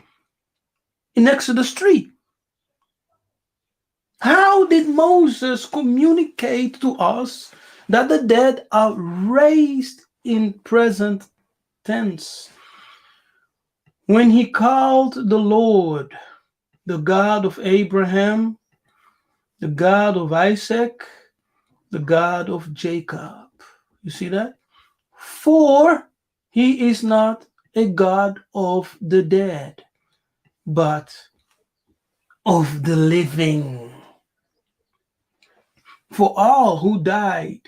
[SPEAKER 1] in Exodus 3. How did Moses communicate to us that the dead are raised in present tense? When he called the Lord, the God of Abraham, the God of Isaac, the God of Jacob. You see that? For he is not a God of the dead, but of the living. For all who died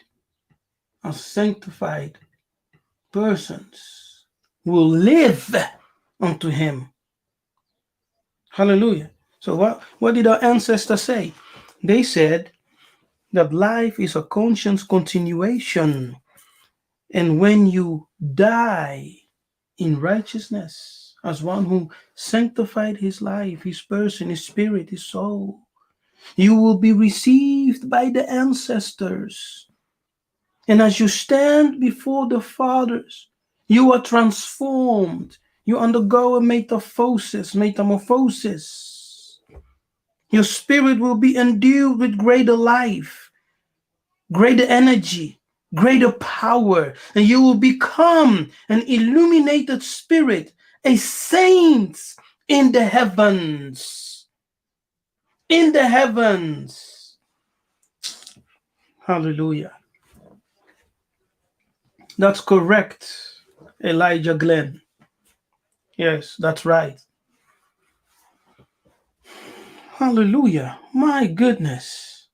[SPEAKER 1] as sanctified persons will live unto him. Hallelujah. So what did our ancestors say? They said that life is a conscious continuation. And when you die in righteousness, as one who sanctified his life, his person, his spirit, his soul, you will be received by the ancestors. And as you stand before the fathers, you are transformed. You undergo a metamorphosis. Your spirit will be endued with greater life, greater energy, greater power, and you will become an illuminated spirit, a saint in the heavens. In the heavens. Hallelujah. That's correct, Elijah Glenn. Yes, that's right. Hallelujah. My goodness.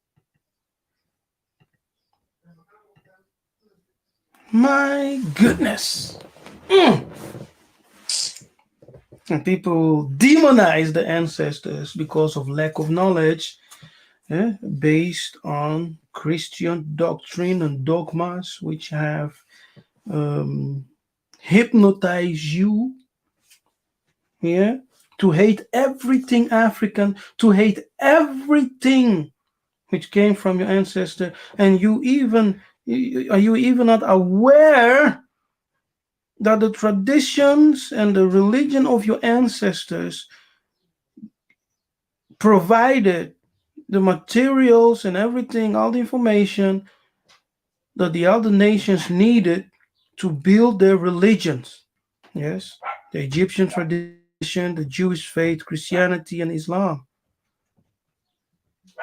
[SPEAKER 1] My goodness. And people demonize the ancestors because of lack of knowledge, based on Christian doctrine and dogmas which have hypnotized you, to hate everything African, to hate everything which came from your ancestor, and are you even not aware that the traditions and the religion of your ancestors provided the materials and everything, all the information that the other nations needed to build their religions? Yes, the Egyptian tradition, the Jewish faith, Christianity, and Islam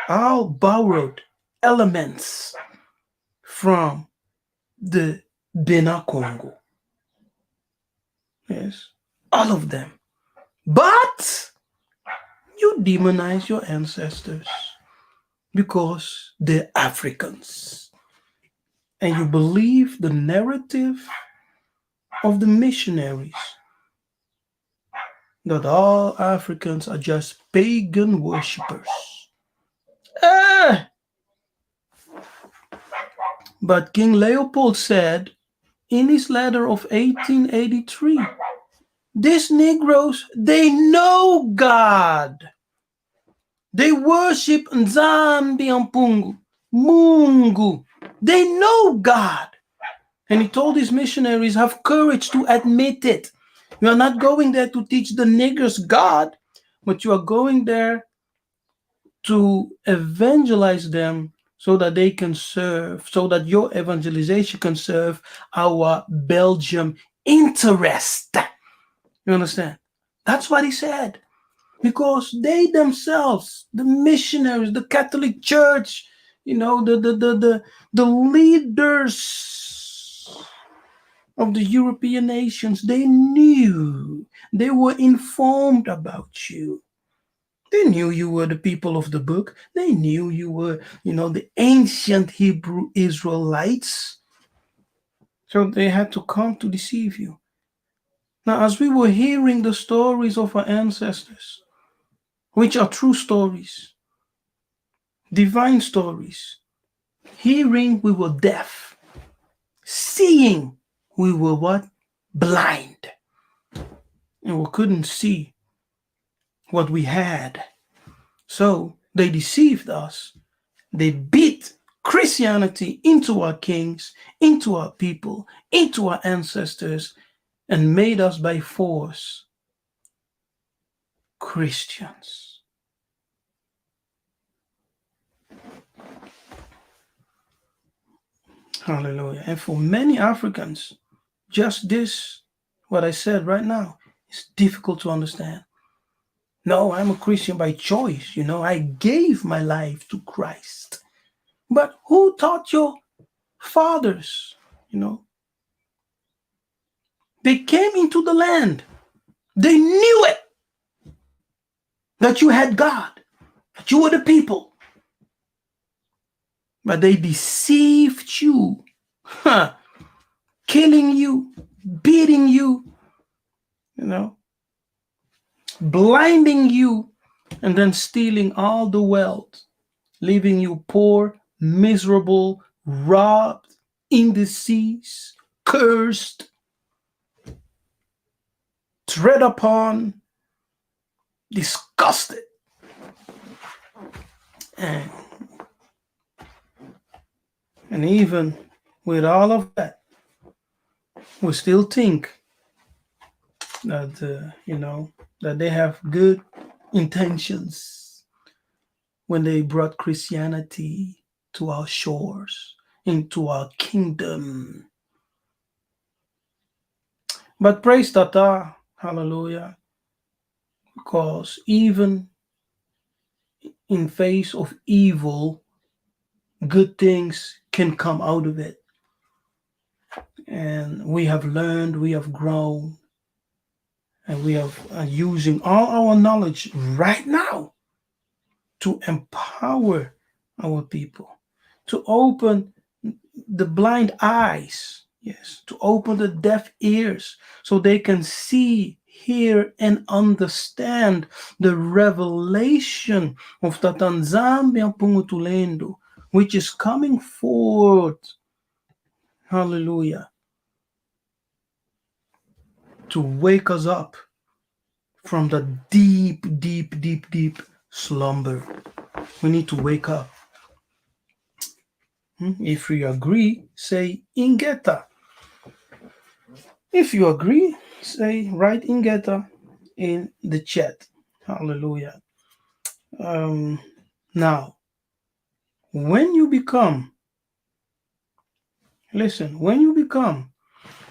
[SPEAKER 1] all borrowed elements from the Bena Congo. Yes, all of them. But you demonize your ancestors because they're Africans. And you believe the narrative of the missionaries that all Africans are just pagan worshippers. But King Leopold said in his letter of 1883, these Negroes, they know God. They worship Nzambi Ampungu, Mungu. They know God. And he told his missionaries, have courage to admit it. You are not going there to teach the niggers God, but you are going there to evangelize them so that they can serve, so that your evangelization can serve our Belgium interest. You understand? That's what he said. Because they themselves, the missionaries, the Catholic Church, the leaders of the European nations, they knew, they were informed about you. They knew you were the people of the book. They knew you were, the ancient Hebrew Israelites. So they had to come to deceive you. Now, as we were hearing the stories of our ancestors, which are true stories, divine stories, hearing, we were deaf. Seeing, we were what? Blind. And we couldn't see what we had. So they deceived us. They beat Christianity into our kings, into our people, into our ancestors, and made us by force Christians. Hallelujah. And for many Africans, just this, what I said right now, is difficult to understand. No, I'm a Christian by choice. I gave my life to Christ. But who taught your fathers? They came into the land. They knew it. That you had God. That you were the people. but they deceived you, killing you, beating you, blinding you, and then stealing all the wealth, leaving you poor, miserable, robbed, in the seas, cursed, tread upon, disgusted. And even with all of that, we still think that, that they have good intentions when they brought Christianity to our shores, into our kingdom. But praise Tata, hallelujah, because even in face of evil, good things can come out of it. And we have learned, we have grown, and we are using all our knowledge right now to empower our people, to open the blind eyes, yes, to open the deaf ears so they can see, hear, and understand the revelation of Tatanzambi and Pungutulendo, which is coming forth, hallelujah, to wake us up from the deep, deep, deep, deep slumber. We need to wake up. If you agree, say Ingeta. If you agree, say write Ingeta in the chat. Hallelujah. Now, when you become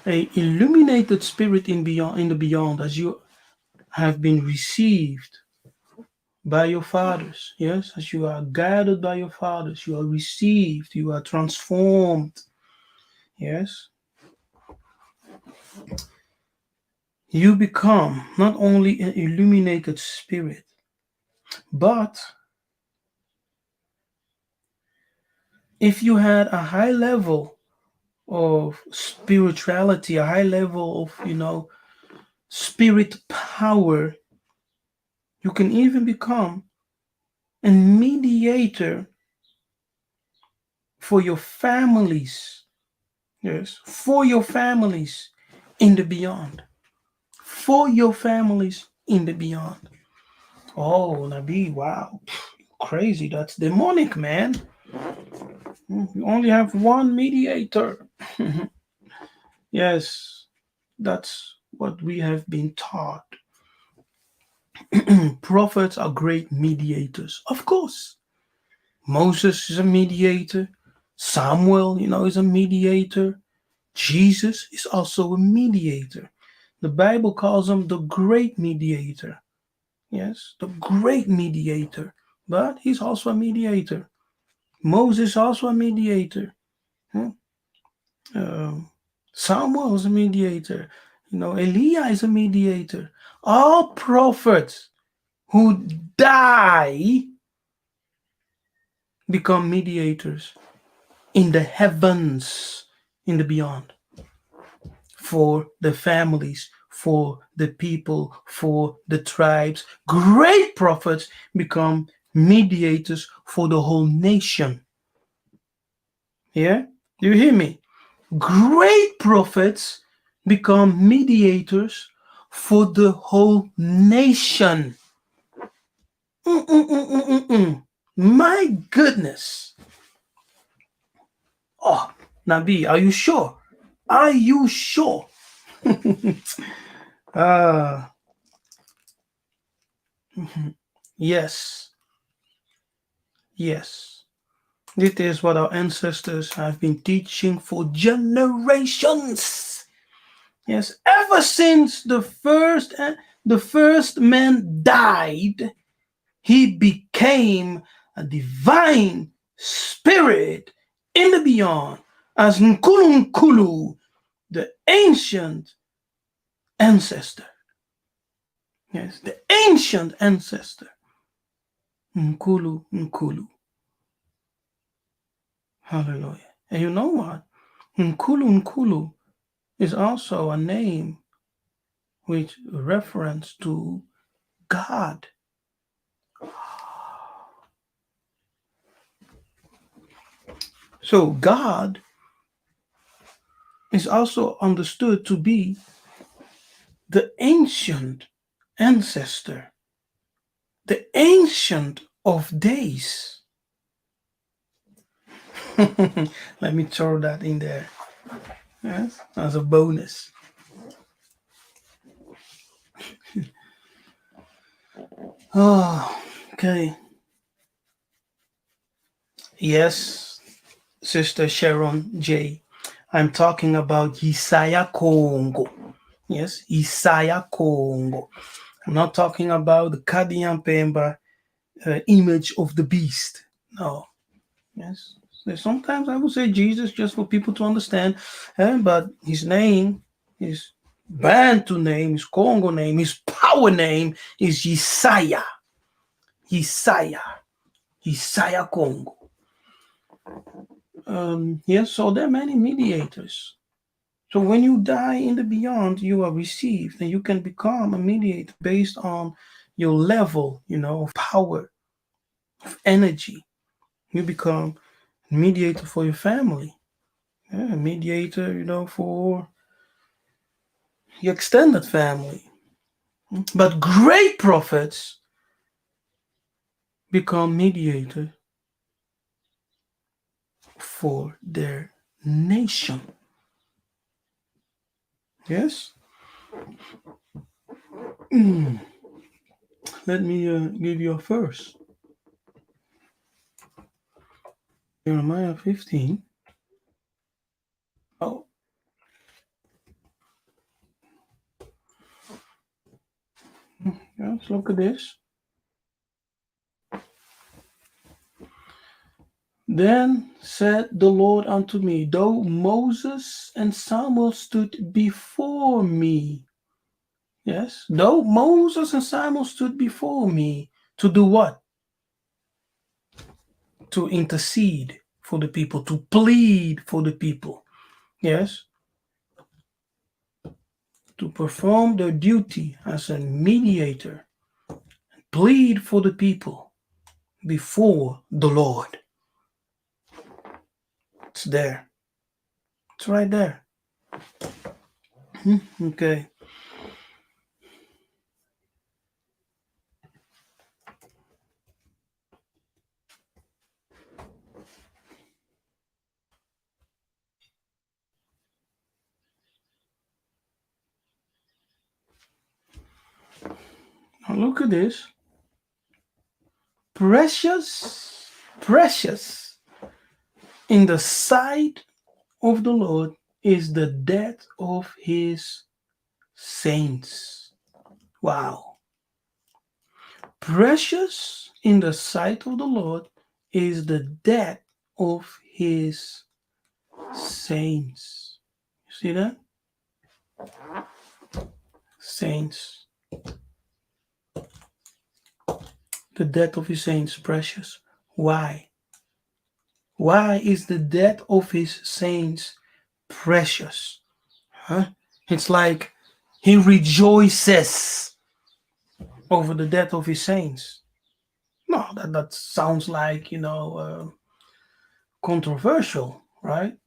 [SPEAKER 1] a illuminated spirit in the beyond, as you have been received by your fathers, yes, as you are guided by your fathers, you are received, you are transformed, yes, you become not only an illuminated spirit, but if you had a high level of spirituality, a high level of, spirit power, you can even become a mediator for your families. Yes, for your families in the beyond. For your families in the beyond. Oh, Nabi, wow. Crazy. That's demonic, man. You only have one mediator. Yes, that's what we have been taught. Prophets are great mediators. Of course. Moses is a mediator. Samuel, is a mediator. Jesus is also a mediator. The Bible calls him the great mediator. Yes, the great mediator. But he's also a mediator. Moses is also a mediator. Samuel is a mediator. Elijah is a mediator. All prophets who die become mediators in the heavens, in the beyond, for the families, for the people, for the tribes. Great prophets become mediators for the whole nation. Yeah? Do you hear me? Great prophets become mediators for the whole nation. My goodness. Oh, Nabi, are you sure? Are you sure? Yes. Yes. This is what our ancestors have been teaching for generations. Yes, ever since the first man died, he became a divine spirit in the beyond as Nkulu Nkulu, the ancient ancestor. Yes, the ancient ancestor. Nkulu Nkulu. Hallelujah. And you know what? Nkulu is also a name which reference to God. So God is also understood to be the ancient ancestor, the ancient of days. Let me throw that in there. Yes, as a bonus. Oh, okay. Yes, Sister Sharon J. I'm talking about Yiseka'yah. Yes, Yiseka'yah. I'm not talking about the Kadian Pemba image of the beast. No. Yes. So sometimes I would say Jesus just for people to understand, but his name, his Bantu name, his Congo name, his power name is Yiseka'yah. Yiseka'yah. Yiseka'yah Congo. Yes, so there are many mediators. So when you die in the beyond, you are received, and you can become a mediator based on your level, of power, of energy. You become a mediator for your family, a mediator, for your extended family. But great prophets become mediator for their nation. Yes? Let me give you a verse. Jeremiah 15. Oh, let's look at this. Then said the Lord unto me, though Moses and Samuel stood before me. Yes, though Moses and Samuel stood before me to do what? To intercede for the people, to plead for the people. Yes, to perform their duty as a mediator, plead for the people before the Lord. It's there. It's right there. Okay. Now look at this. Precious in the sight of the Lord is the death of his saints. Wow. Precious in the sight of the Lord is the death of his saints. You see that? Saints. The death of his saints precious. Why? Why is the death of his saints precious? Huh? It's like he rejoices over the death of his saints. No, that sounds like, controversial, right?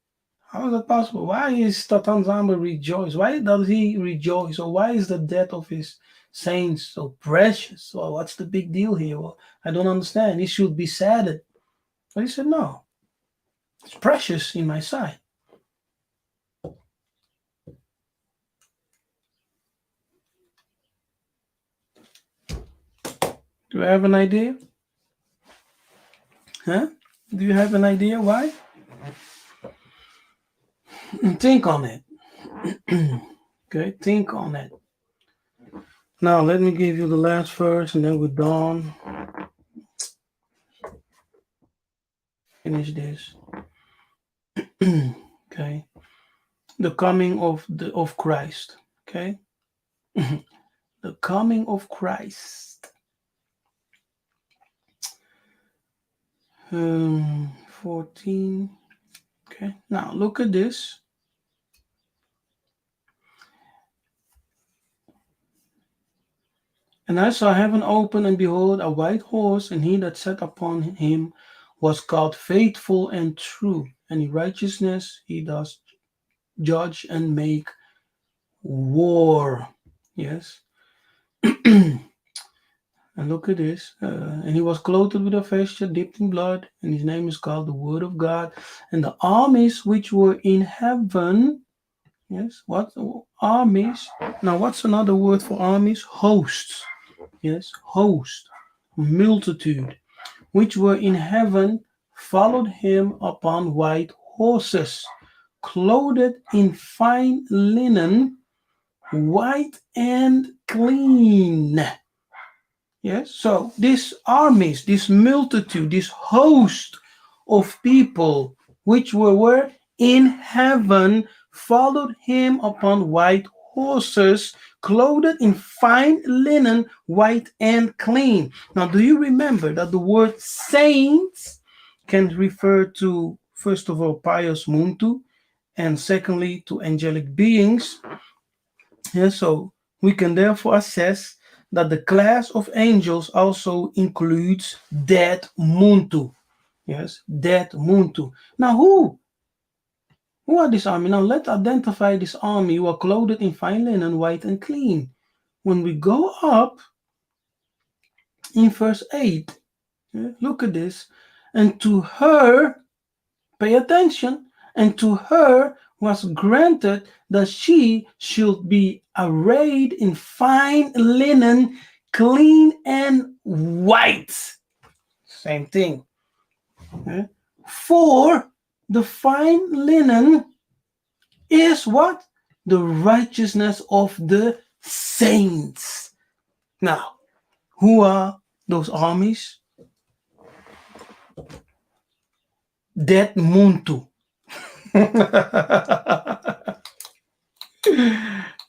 [SPEAKER 1] How is that possible? Why is Tatanzamba rejoice? Why does he rejoice? Or why is the death of his saints so precious? Well, what's the big deal here? Well, I don't understand. He should be saddened. But he said, no, it's precious in my sight. Do you have an idea? Huh? Do you have an idea why? Think on it. Okay, think on it. Now, let me give you the last verse and then we're done. Finish this. Okay. The coming of Christ. Okay. The coming of Christ. 14. Okay, now look at this. And I saw heaven open, and behold, a white horse, and he that sat upon him was called Faithful and True, and in righteousness he does judge and make war. Yes. And look at this. And he was clothed with a vesture dipped in blood, and his name is called the Word of God. And the armies which were in heaven, yes, what armies? Now, what's another word for armies? Hosts. Yes, host, multitude, which were in heaven, followed him upon white horses, clothed in fine linen, white and clean. Yes, so these armies, this multitude, this host of people which were in heaven followed him upon white horses, clothed in fine linen, white and clean. Now, do you remember that the word saints can refer to, first of all, pious Muntu, and secondly, to angelic beings? Yeah, so we can therefore assess that the class of angels also includes that Muntu. Yes, that Muntu. Now, who are this army? Now, let's identify this army who are clothed in fine linen, white and clean. When we go up in verse 8, look at this. And to her, pay attention, and to her was granted that she should be arrayed in fine linen, clean and white. Same thing. For the fine linen is what? The righteousness of the saints. Now, who are those armies? That Muntu.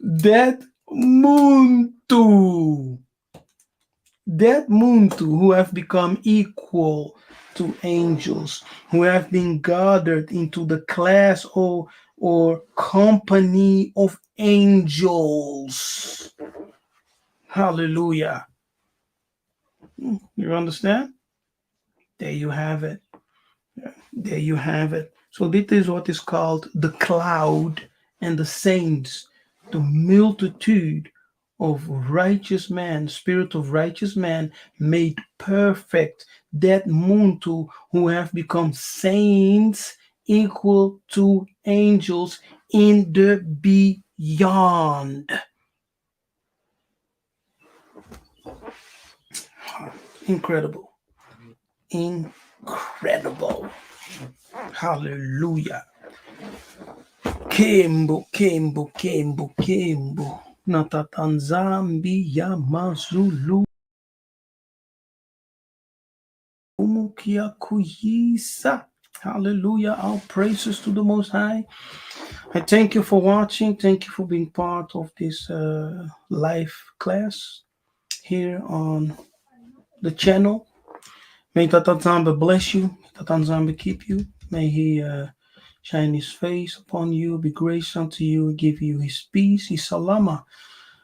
[SPEAKER 1] That Muntu. That Muntu who have become equal to angels, who have been gathered into the class or company of angels. Hallelujah. You understand? There you have it. There you have it. So this is what is called the cloud and the saints, the multitude of righteous man, spirit of righteous man made perfect, that Muntu who have become saints equal to angels in the beyond. Incredible. Incredible. Hallelujah. Kembo, Kembo, Kembo, Kembo. Natatanzambi ya mazulu. Umukia kuyisa. Hallelujah. All praises to the Most High. I thank you for watching. Thank you for being part of this live class here on the channel. May Tatanzamba bless you. May Tatanzamba keep you. May he shine his face upon you, be gracious unto you, give you his peace, his salama.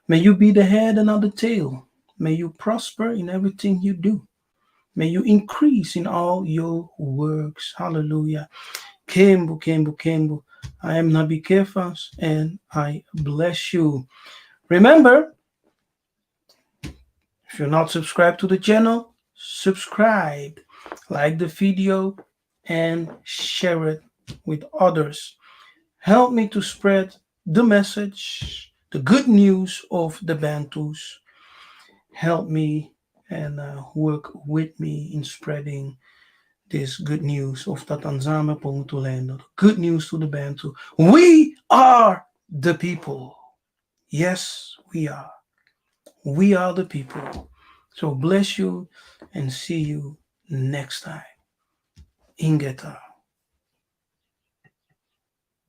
[SPEAKER 1] May you be the head and not the tail. May you prosper in everything you do. May you increase in all your works. Hallelujah. Kembu, Kembu, Kembu. I am Nabi Kefas, and I bless you. Remember, if you're not subscribed to the channel, subscribe, like the video, and share it with others. Help me to spread the message, the good news of the Bantus. Help me and work with me in spreading this good news of Tatanzama Pongutulendo. Good news to the Bantu. We are the people. Yes, we are. We are the people. So bless you and see you next time. Ingeta.